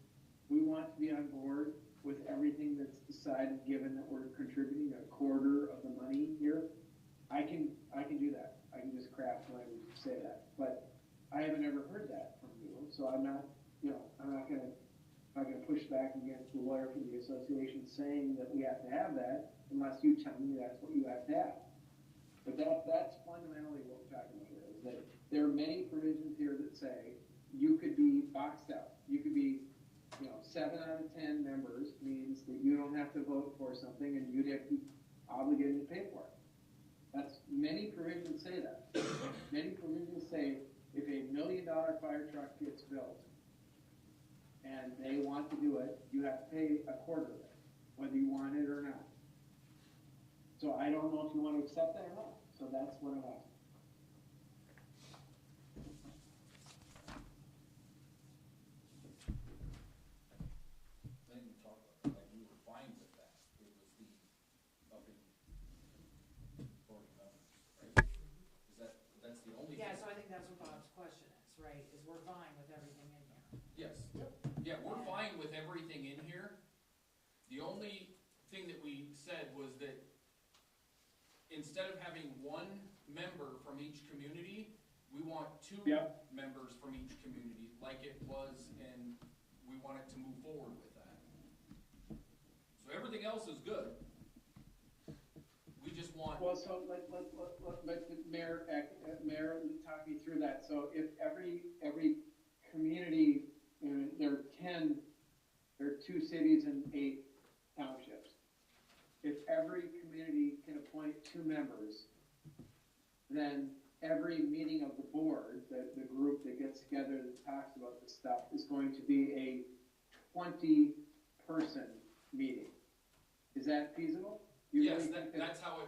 we want to be on board with everything that's decided, given that we're contributing a quarter of the money here, I can do that. I can just craft one and say that. But I haven't ever heard that from you, so I'm not gonna push back against the lawyer for the association saying that we have to have that unless you tell me that's what you have to have. But that's fundamentally what we're talking about here, is that there are many provisions here that say you could be boxed out. You could be, 7 out of 10 members means that you don't have to vote for something and you'd have to be obligated to pay for it. That's, many provisions say that. Many provisions say if a $1 million fire truck gets built and they want to do it, you have to pay a quarter of it, whether you want it or not. So I don't know if you want to accept that or not. So that's what I'm asking. I think we talked about that, like, we were fine with that. It was the up in 40 members, right? That's the only thing? Yeah, so I think that's what Bob's question is, right, is we're fine with everything in here. Yes. Yeah, we're fine with everything in here. The only thing that we said was that instead of having one member from each community, we want two members from each community, like it was, and we want it to move forward with that. So everything else is good. We just want. Well, so let the mayor talk me through that. So if every community, there are 2 cities and 8 townships. If every community can appoint 2 members, then every meeting of the board, the group that gets together that talks about this stuff, is going to be a 20-person meeting. Is that feasible? Yes, that's how it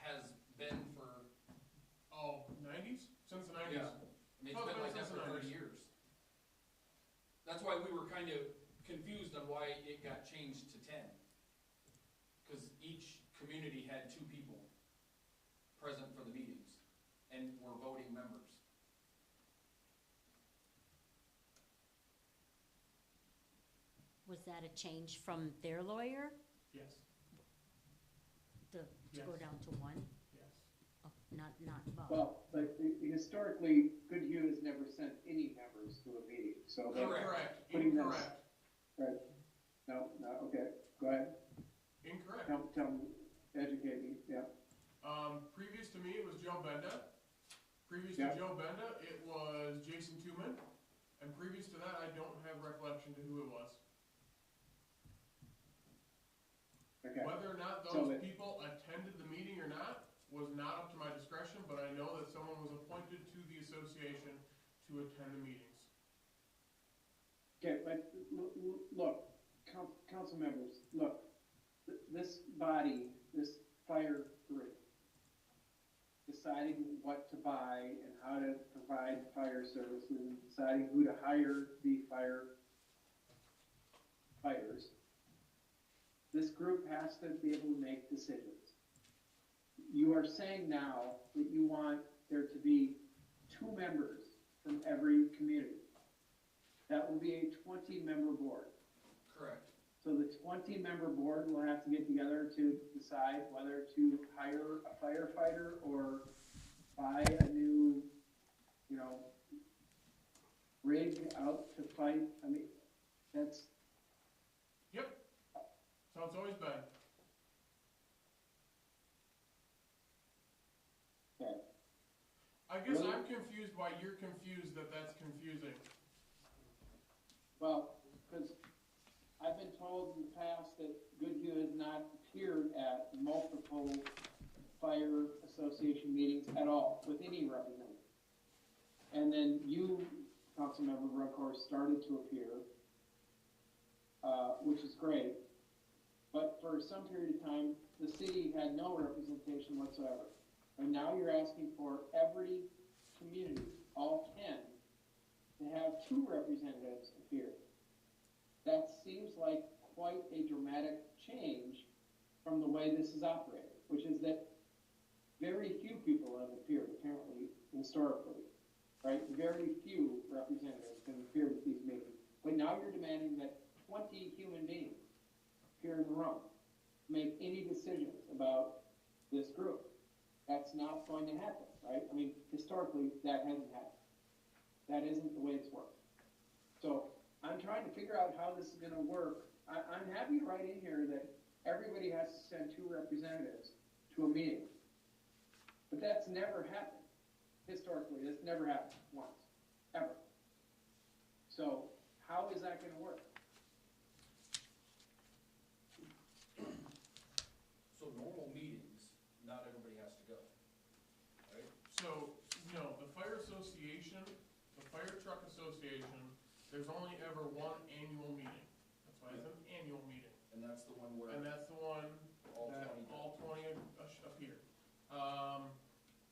has been for. 90s? Since the 90s? Yeah. I mean, it's been like that for 30 years. That's why we were kind of confused on why it got changed to 10. Because each community had 2 people present for the meetings and were voting members. Was that a change from their lawyer Yes, to go Yes. down to 1? yes. Oh, not Bob. Well, but historically, Goodhue has never sent any members to a meeting, so. Incorrect, Putting this- incorrect, Right. No, okay, go ahead. incorrect. Tell me, educate me, yeah. Previous to me, it was Joe Benda. Previous Yeah. to Joe Benda, it was Jason Tuman. And previous to that, I don't have recollection to who it was. Okay, Whether or not So those it- people attended the meeting or not was not up to my discretion, but I know that someone was appointed to the association to attend the meetings. okay, but look, council members, look, this body, this fire group, deciding what to buy and how to provide fire services, deciding who to hire to be fighters. This group has to be able to make decisions. You are saying now that you want there to be 2 members from every community. That will be a 20-member board. Correct. So the 20-member board will have to get together to decide whether to hire a firefighter or buy a new, rig out to fight. I mean, that's, Yep. That's how it's always been. okay. I guess Really? I'm confused why you're confused that that's confusing. Well, because I've been told in the past that Goodhue has not appeared at multiple fire association meetings at all with any representative. And then you, Councilmember Runcor, started to appear, which is great. But for some period of time, the city had no representation whatsoever. And now you're asking for every community, all 10, to have two representatives appear. That seems like quite a dramatic change from the way this is operated, which is that very few people have appeared apparently historically, right? Very few representatives have appeared at these meetings. But now you're demanding that 20 human beings appear in the room, make any decisions about this group. That's not going to happen, right? I mean, historically, that hasn't happened. That isn't the way it's worked. So I'm trying to figure out how this is gonna work. I'm happy to write in here that everybody has to send 2 representatives to a meeting. But that's never happened. Historically, that's never happened once, ever. So how is that gonna work? So normal meetings, not everybody has to go, right? So, no, the fire association, the fire truck association, there's only ever one annual meeting. That's why it's an annual meeting. And that's the one where And that's the one all that 20 go. all 20 appear.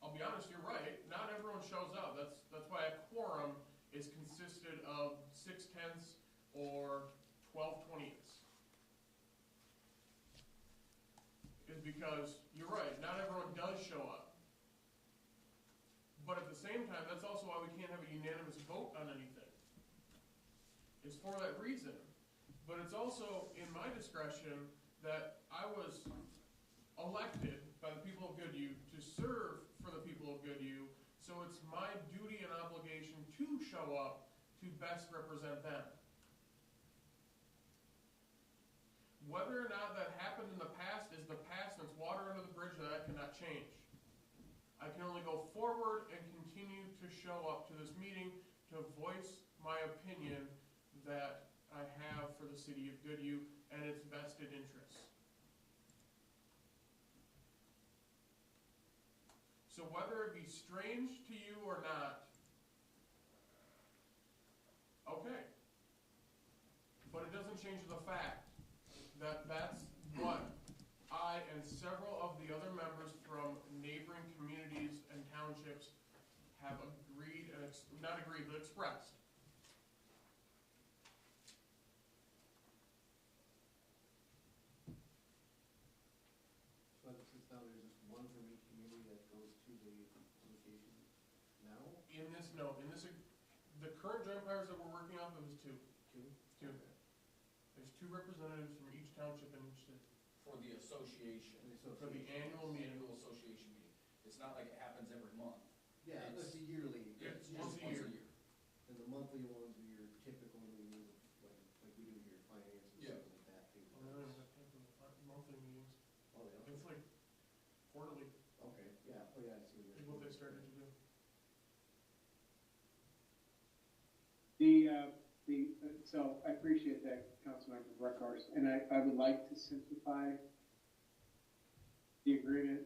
I'll be honest, you're right, not everyone shows up. That's why a quorum is consisted of 6/10 or 12/20. Is because, you're right, not everyone does show up. But at the same time, that's also why we can't have a unanimous vote on anything. It's for that reason. But it's also in my discretion that I was elected by the people of Goodhue to serve for the people of Goodhue, so it's my duty and obligation to show up to best represent them. Whether or not that happened in the past is the past, and it's water under the bridge that I cannot change. I can only go forward and continue to show up to this meeting to voice my opinion that I have for the city of Goodhue and its vested interests. So whether it be strange to you or not, okay. But it doesn't change the fact that that's what I and several of the other members from neighboring communities and townships have agreed, and not agreed, but expressed. But since now there's just one from each community that goes to the association now? The current joint powers that we're working off of is 2. 2? 2. There's 2 representatives from each township and each city. For the association. For the annual meeting. Annual association meeting. It's not like it happens every month. Yeah, It's- it's a yearly. Yeah, it's Just once a year. And the monthly ones are your typical meetings, like we do here, finance and Yeah. stuff like that too. Well, I don't even have time for the monthly meetings. Oh, yeah, It's like quarterly, okay, yeah, oh yeah, I see. is what they started to do. So I appreciate that, Councilmember Breckhorst, and I would like to simplify the agreement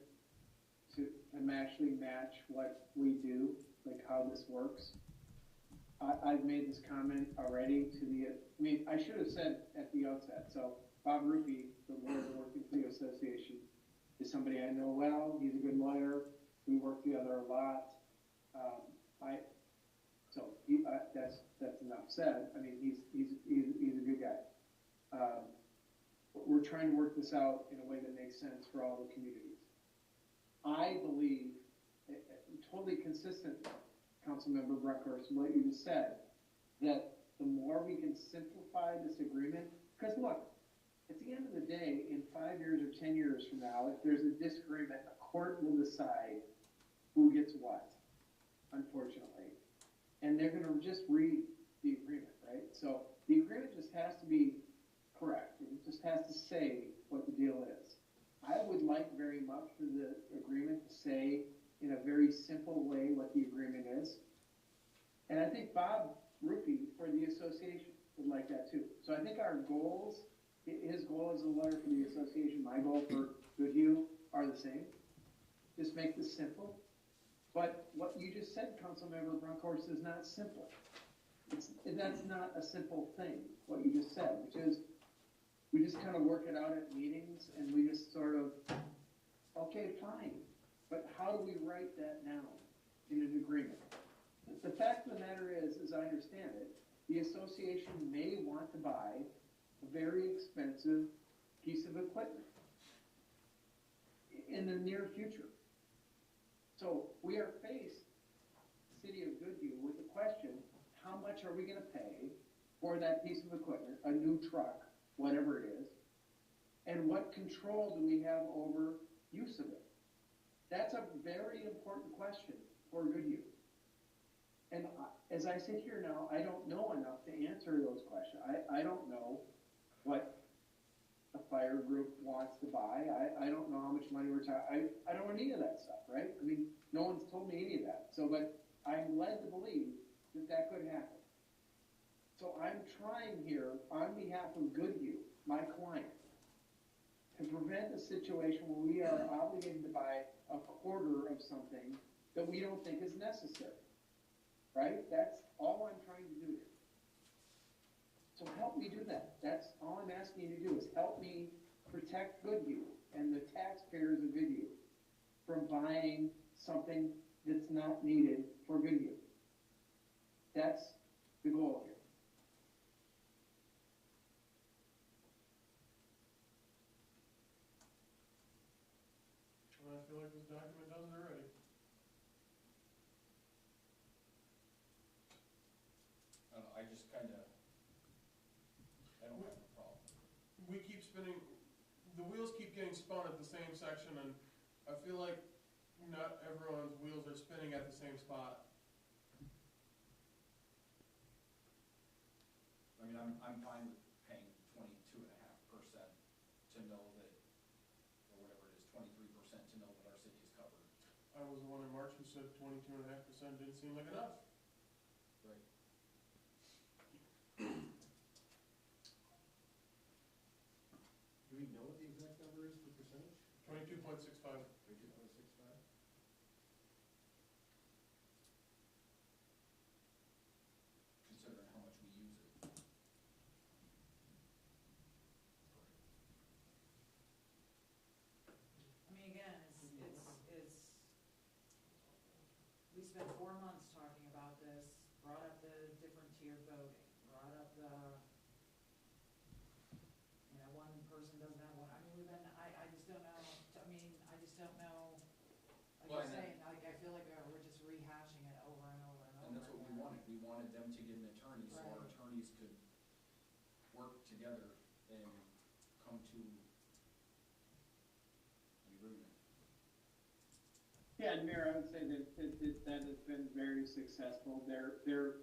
to actually match what we do, like how this works. I've made this comment already I should have said at the outset, so Bob Rupi, the lawyer working for the association, is somebody I know well. He's a good lawyer. We work together a lot. That's enough said. I mean, he's a good guy. We're trying to work this out in a way that makes sense for all the communities. I believe, totally consistent, Councilmember Breckhorst, what you just said, that the more we can simplify this agreement, because look, at the end of the day, in 5 years or 10 years from now, if there's a disagreement, a court will decide who gets what, unfortunately. And they're gonna just read the agreement, right? So the agreement just has to be correct. It just has to say what the deal is. I would like very much for the agreement to say in a very simple way what the agreement is. And I think Bob Rupi for the association would like that too. So I think our goals, his goal as a lawyer for the association, my goal for Goodhue are the same. Just make this simple. But what you just said, Councilmember Breckhorst, is not simple. That's not a simple thing, what you just said, which is we just kind of work it out at meetings and we just sort of, okay, fine. But how do we write that down in an agreement? The fact of the matter is, as I understand it, the association may want to buy a very expensive piece of equipment in the near future. So we are faced, City of Goodview, with the question, how much are we gonna pay for that piece of equipment, a new truck, whatever it is? And what control do we have over use of it? That's a very important question for Goodview. And as I sit here now, I don't know enough to answer those questions. I don't know what a fire group wants to buy. I don't know how much money we're talking. I don't know any of that stuff, right? I mean, no one's told me any of that. So, but I'm led to believe that that could happen. So I'm trying here on behalf of Goodview, my client, to prevent a situation where we are obligated to buy a quarter of something that we don't think is necessary. Right? That's all I'm trying to do here. So help me do that. That's all I'm asking you to do, is help me protect Goodview and the taxpayers of Goodview from buying something that's not needed for Goodview. That's the goal here. Well, I feel like this document does it already. I don't know, I just kinda, I don't have a problem. We keep spinning, the wheels keep getting spun at the same section, and I feel like not everyone's wheels are spinning at the same spot. I mean, I'm fine with paying 22.5% to know that, or whatever it is, 23% to know that our city is covered. I was the one in March who said 22.5% didn't seem like enough. Right. Do we know what the exact number is for percentage? 22.65. 22.65? Considering how much we use it. I mean, again, we spent 4 months talking about this, brought up the different tiered voting, brought up the, one person doesn't have one, I mean, I just don't know, I just don't know, Well, like and you're saying, like, I feel like we're just rehashing it over and over and over. And that's what we wanted. We wanted them to get an attorney, so our Right. attorneys could work together and come to an agreement. Yeah, and Mayor, I would say that has been very successful. Their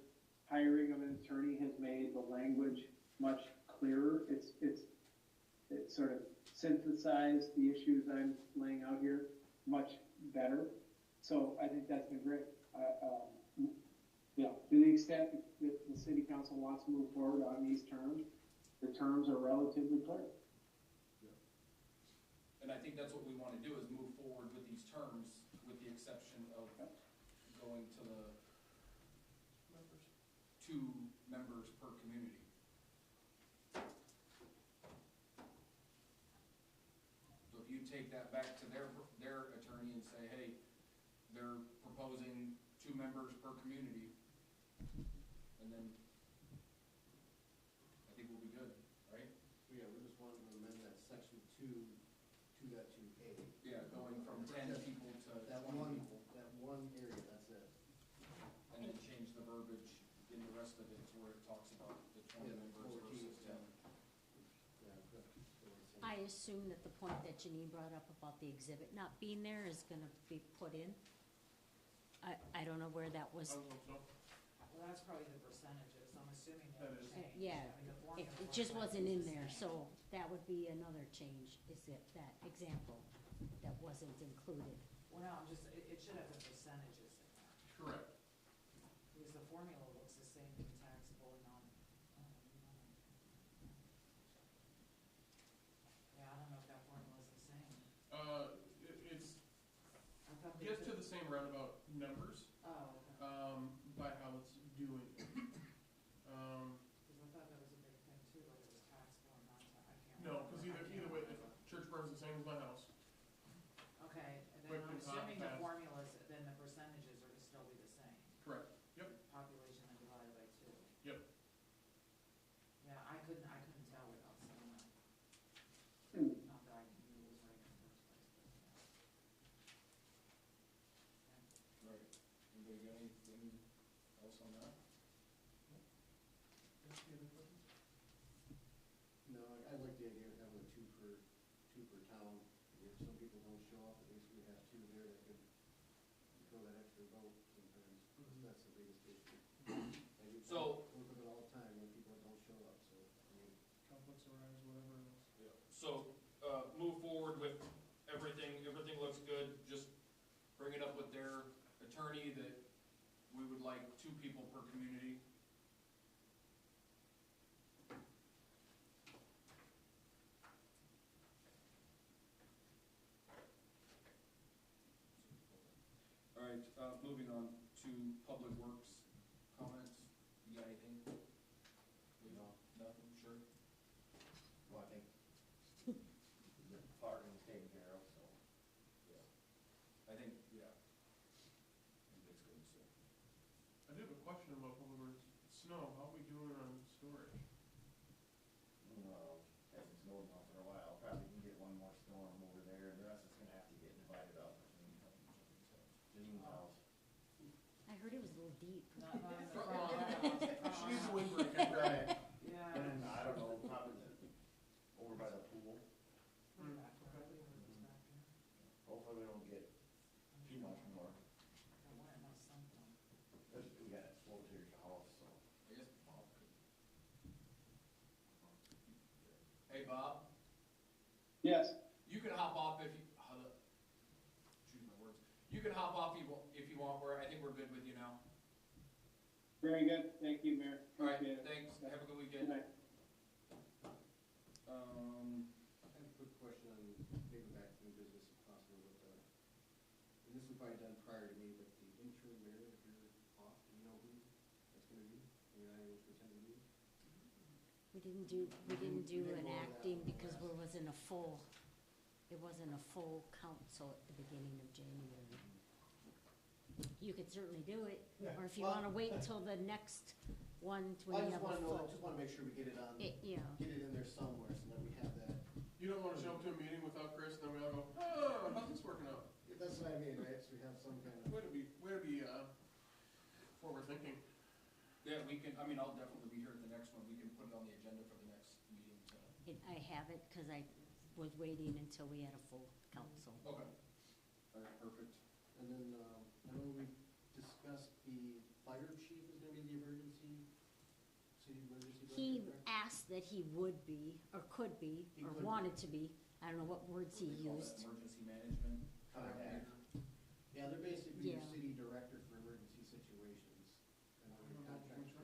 hiring of an attorney has made the language much clearer. It's sort of synthesized the issues I'm laying out here much better. So I think that's been great. To the extent that the city council wants to move forward on these terms, the terms are relatively clear. And I think that's what we want to do, is move forward with these terms, with the exception of going to the Members. 2 members per community. So if you take that back to their attorney and say, hey, they're proposing 2 members per community, and then I think we'll be good, right? So yeah, we're just wanting to amend that section 2.2A. Yeah, going from 10 people to That 20 one, people, that one area, that's it. and then change the verbiage in the rest of it to where it talks about the 20 Yeah, members 14, versus 10. Yeah, correct. I assume that the point that Janine brought up about the exhibit not being there is gonna be put in. I don't know where that was, I would hope so. Well, that's probably the percentages, I'm assuming That that is. changed. yeah, I mean, the it formula just looks like wasn't in it's the there, same. so that would be another change, is that example that wasn't included. Well, no, it should have the percentages in there, Correct. because the formula looks the same in taxable and non. Yeah, I don't know if that formula is the same. It's, I thought they gets to took- the same roundabout numbers, Oh, okay. by how it's doing it. Because I thought that was a big thing too, whether it was taxable or non-tax, I can't. No, remember. because I can't either way, remember. the church burns the same as my house. Okay, and then Quick I'm and hot, assuming the fast. formulas, then the percentages are to still be the same. Correct. Yep. else on that? Any other questions? No, I like the idea of having a two per town. If some people don't show up, at least we have two there that could throw that extra vote sometimes. That's the biggest issue. And we So- work with it all the time when people don't show up, so, I mean, Conflicts arise, whatever else. Yeah. So, move forward with everything looks good, just bring it up with their attorney that we would like 2 people per community. All right, moving on to Public Works comments. You got anything? No. Nothing, sure? Well, I think the parking's taken care of, so. Yeah. I think, yeah. I think that's good, so. I do have a question about Public Works. Snow, how are we doing on storage? Well, hasn't snowed enough for a while, probably can get one more storm over there, and the rest is gonna have to get divided up between Janine's house. I heard it was a little deep. Not in the From- front. She needs a windbreaker. Right, Yeah. and then, I don't know, probably over by the pool, Mm. hopefully we don't get too much more, because we got it slow to your house, so. I guess Bob could. Hey, Bob, Yes. you can hop off if you, choose my words. You can hop off if you want, I think we're good with you now. Very good. Thank you, Mayor. All right, Appreciate it. thanks, have a good Good weekend. night. I have a quick question on, maybe back to new business if possible, but, and this was probably done prior to me, but the interim mayor, if you're off, do you know who that's gonna be? You're not able to attend the meeting? We didn't do We didn't go an over that acting one because last. there wasn't a full council at the beginning of January. You could certainly do it, Yeah. or if you Well- wanna wait till the next one to Well, when I you just have a wanna know, I full. just wanna make sure we get it on, You know, get it in there somewhere so that we have that. You don't wanna show up to a meeting without Chris, and then we all go, oh, how's this working out? That's what I mean, right? So we have some kind of. Way to be, forward thinking. Yeah, we can, I mean, I'll definitely be here at the next one, we can put it on the agenda for the next meeting, so. I have it, cause I was waiting until we had a full council. Okay. All right, perfect. And then, I know we discussed the fire chief is gonna be the city emergency He director. asked that he would be, or could be, He or could be. wanted to be, I don't know what words he What they call that, used. Emergency management. Contact. Yeah, they're basically your Yeah. city director for emergency situations. And all your contracts for-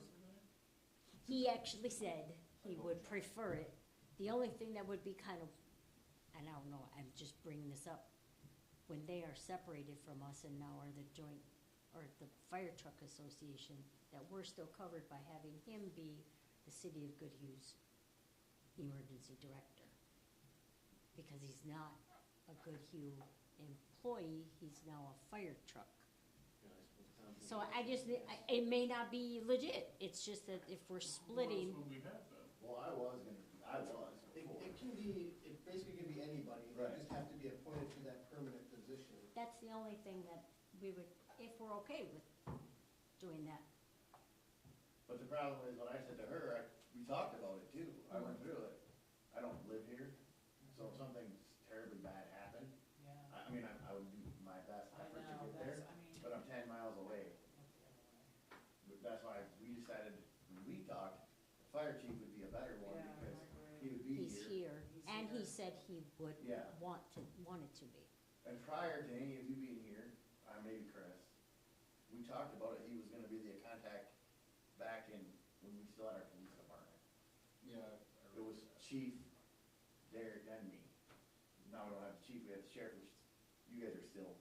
He actually said he would prefer it. The only thing that would be kind of, and I don't know, I'm just bringing this up, when they are separated from us and now are the joint, or the fire truck association, that we're still covered by having him be the city of Goodhue's emergency director. Because he's not a Goodhue employee, he's now a fire truck. Yeah, I suppose Tom's- So I just, it may not be legit, it's just that if we're What splitting, else would we have then? Well, I was before. It can be, it basically can be anybody, they Right. just have to be appointed to that permanent position. that's the only thing that we would, if we're okay with doing that. But the problem is, when I said to her, we talked about it too, I went through it, I don't live here, so if something terribly bad happened, Yeah. I mean, I would do my best I effort to know, get there, but I'm 10 miles away. But that's why we decided, when we talked, the fire chief would be a better one, Yeah, I because agree. he would be He's here. here, He's and he here. said he would Yeah. wanted to be. And prior to any of you being here, maybe Chris, we talked about it, he was gonna be the contact back in, when we still had our police department. Yeah. It was Chief, Derek, and me. Now we don't have the chief, we have the sheriff, which you guys are still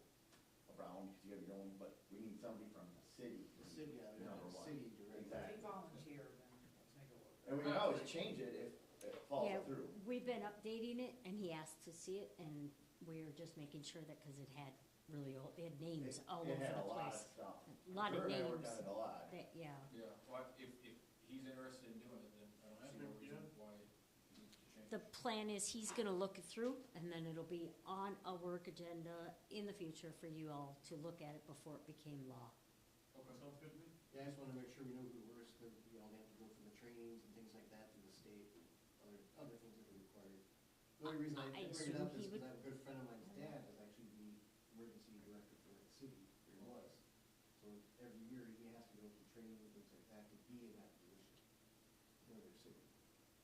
around, because you have your own, but we need somebody from the city. The city, yeah, they're Number the one. city director. Exactly. If he volunteered, then let's make it work. And we can always change it if it falls Yeah, through. we've been updating it, and he asked to see it, and we're just making sure that, cause it had really old, it had names all over It had the a lot of place. stuff. A lot of Her and I worked names. on it a lot. That, yeah, Yeah, well, if he's interested in doing it, then I don't see no reason why he needs to change. the plan is he's gonna look it through, and then it'll be on a work agenda in the future for you all to look at it before it became law. Okay. Sounds good to me. Yeah, I just wanna make sure we know who it works, cause, you know, they have to go for the trainings and things like that through the state and other things that are required. The only reason I I bring it up assume he is would- because I have a good friend of mine's dad is actually the emergency director for the city, or was. So every year he has to go through training and things like that to be in that position for their city.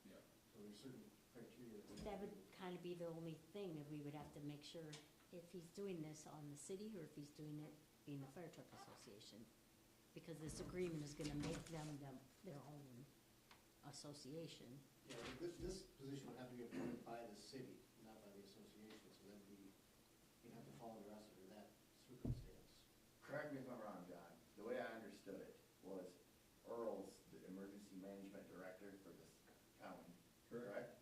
Yeah. So there's certain criteria that we That have would to. kind of be the only thing that we would have to make sure if he's doing this on the city or if he's doing it being the Fire Truck Association. Because this agreement is gonna make them their own association. Yeah, this position would have to be appointed by the city, not by the association, so that'd be, you'd have to follow the rest under that circumstance. Correct me if I'm wrong, John, the way I understood it was Earl's the emergency management director for this county, correct?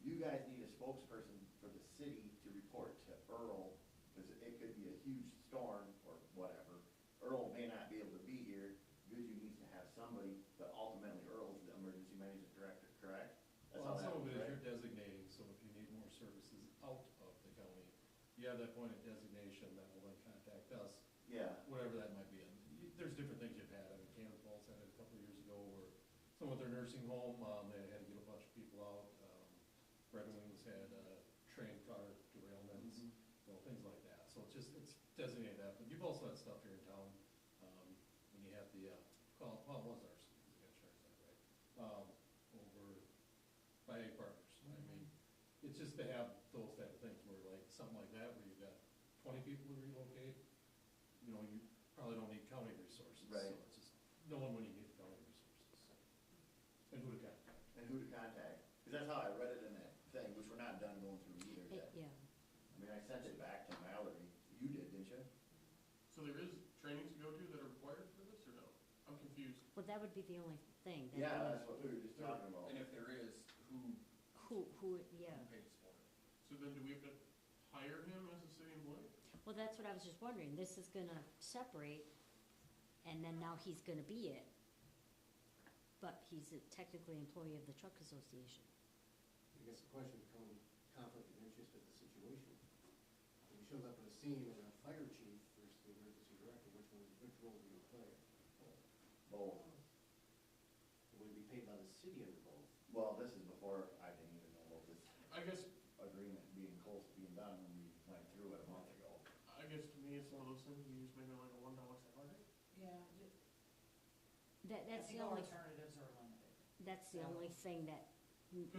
You guys need a spokesperson for the city to report to Earl, because it could be a huge storm or whatever. Earl may not be able to be here, Goodhue needs to have somebody, but ultimately Earl's the emergency management director, correct? That's Well, how that some of was, it is right? you're designating, so if you need more services out of the county, you have that point of designation that will then contact us, Yeah, whatever that might be. And there's different things you've had. I mean, Cannon Falls had it a couple of years ago where someone with their nursing home, they had to get a bunch of people out. Red Wings had, train car derailments, Mhm. you know, things like that. So it's designated that, but you've also had stuff here in town, when you had the, well, it was ours, because it got charged that way. Over by Ag Partners. I mean, it's just to have those type of things where like, something like that, where you've got 20 people to relocate, you know, you probably don't need county resources. Right. So it's just knowing when you need the county resources. And who to contact. and who to contact, because that's how I read it in that thing, which we're not done going through either yet. Yeah, I mean, I sent it back to Mallory, you did, didn't you? So there is trainings to go to that are required for this, or no? I'm confused. well, that would be the only thing. that Yeah, would- that's what we were just talking about. And if there is, yeah. who pays for it? So then do we have to hire him as a city employee? Well, that's what I was just wondering. This is gonna separate, and then now he's gonna be it. But he's technically employee of the truck association. I guess the question becomes conflict of interest of the situation. If he shows up at a scene as a fire chief versus the emergency director, which role do you play? Both. Would he be paid by the city under both? Well, this is before I didn't even know about this I guess, agreement being close to being done when we went through it a month ago. I guess to me, it's one of those things, you use maybe like a $1 salary. Yeah, I That's the think only, alternatives are limited. that's the only thing that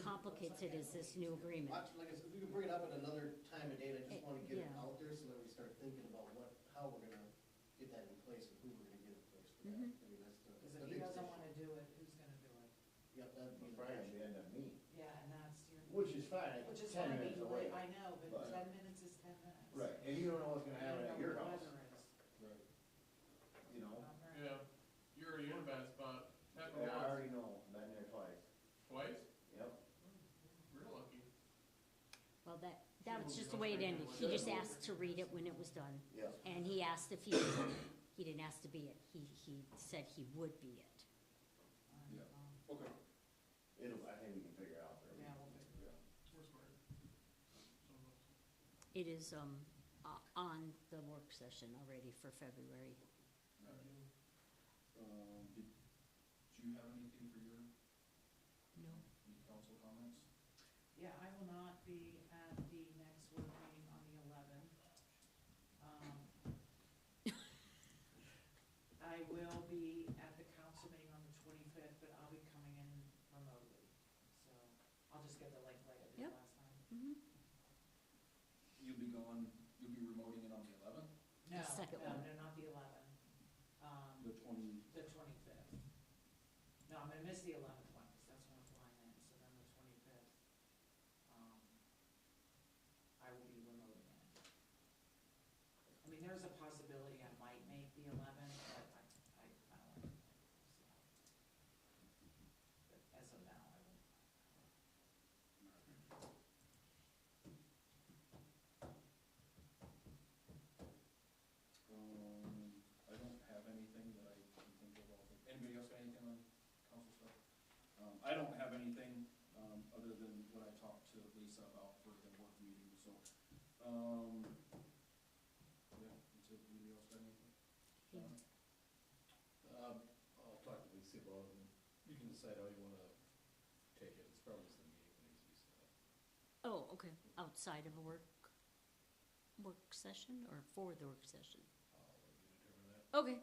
complicates it is this new agreement. Like I said, we can bring it up at another time and date, I just wanna get it Yeah. out there so that we start thinking about how we're gonna get that in place and who we're gonna get in place for that. Mhm. I mean, that's the. Because the if he biggest doesn't issue. wanna do it, who's gonna do it? Yep, that'd be It's the probably gonna question. be end up me, Yeah, and that's your. which is fine, Which is 10 gonna minutes be away. late, I know, but but- 10 minutes is 10 minutes. Right, and you don't know what's gonna You don't happen at know your what house, the weather is. Right. you know? Not very- Yeah, you're already in a bad spot. Happened Yeah, I once. already know, been there twice, Twice? yep. We're lucky. Well, that was just the way it ended. He just asked to read it when it was done. Yeah. And he asked if he didn't ask to be it. He said he would be it. Yeah. Um, Okay. I think we can figure out there. Yeah, we'll figure Yeah. We're smart. Some of us. It is, on the work session already for February. All right. Did you have anything for your, No. any council comments? Yeah, I will not be at the next work meeting on the 11th. I will be at the council meeting on the 25th, but I'll be coming in remotely. So I'll just get the link like I did Yep. last time. Mhm. You'll be going, you'll be remoting it on the 11th, No, second no, one. no, not the 11th. the 20, The 25th. No, I'm gonna miss the 11th one, because that's when I'm flying in, so then the 25th, I will be remoting in. I mean, there's a possibility I might make the 11th, but I don't want to, so. But as of now, I won't. I don't have anything that I can think of. Anybody else got anything on council stuff? I don't have anything, other than what I talked to Lisa about for the work meeting, so, yeah, until anybody else got anything? He- John? can decide how you wanna take it, it's probably just the meeting that needs to be set up. Oh, okay, outside of a work session or for the work session? I'll let you determine that. Okay,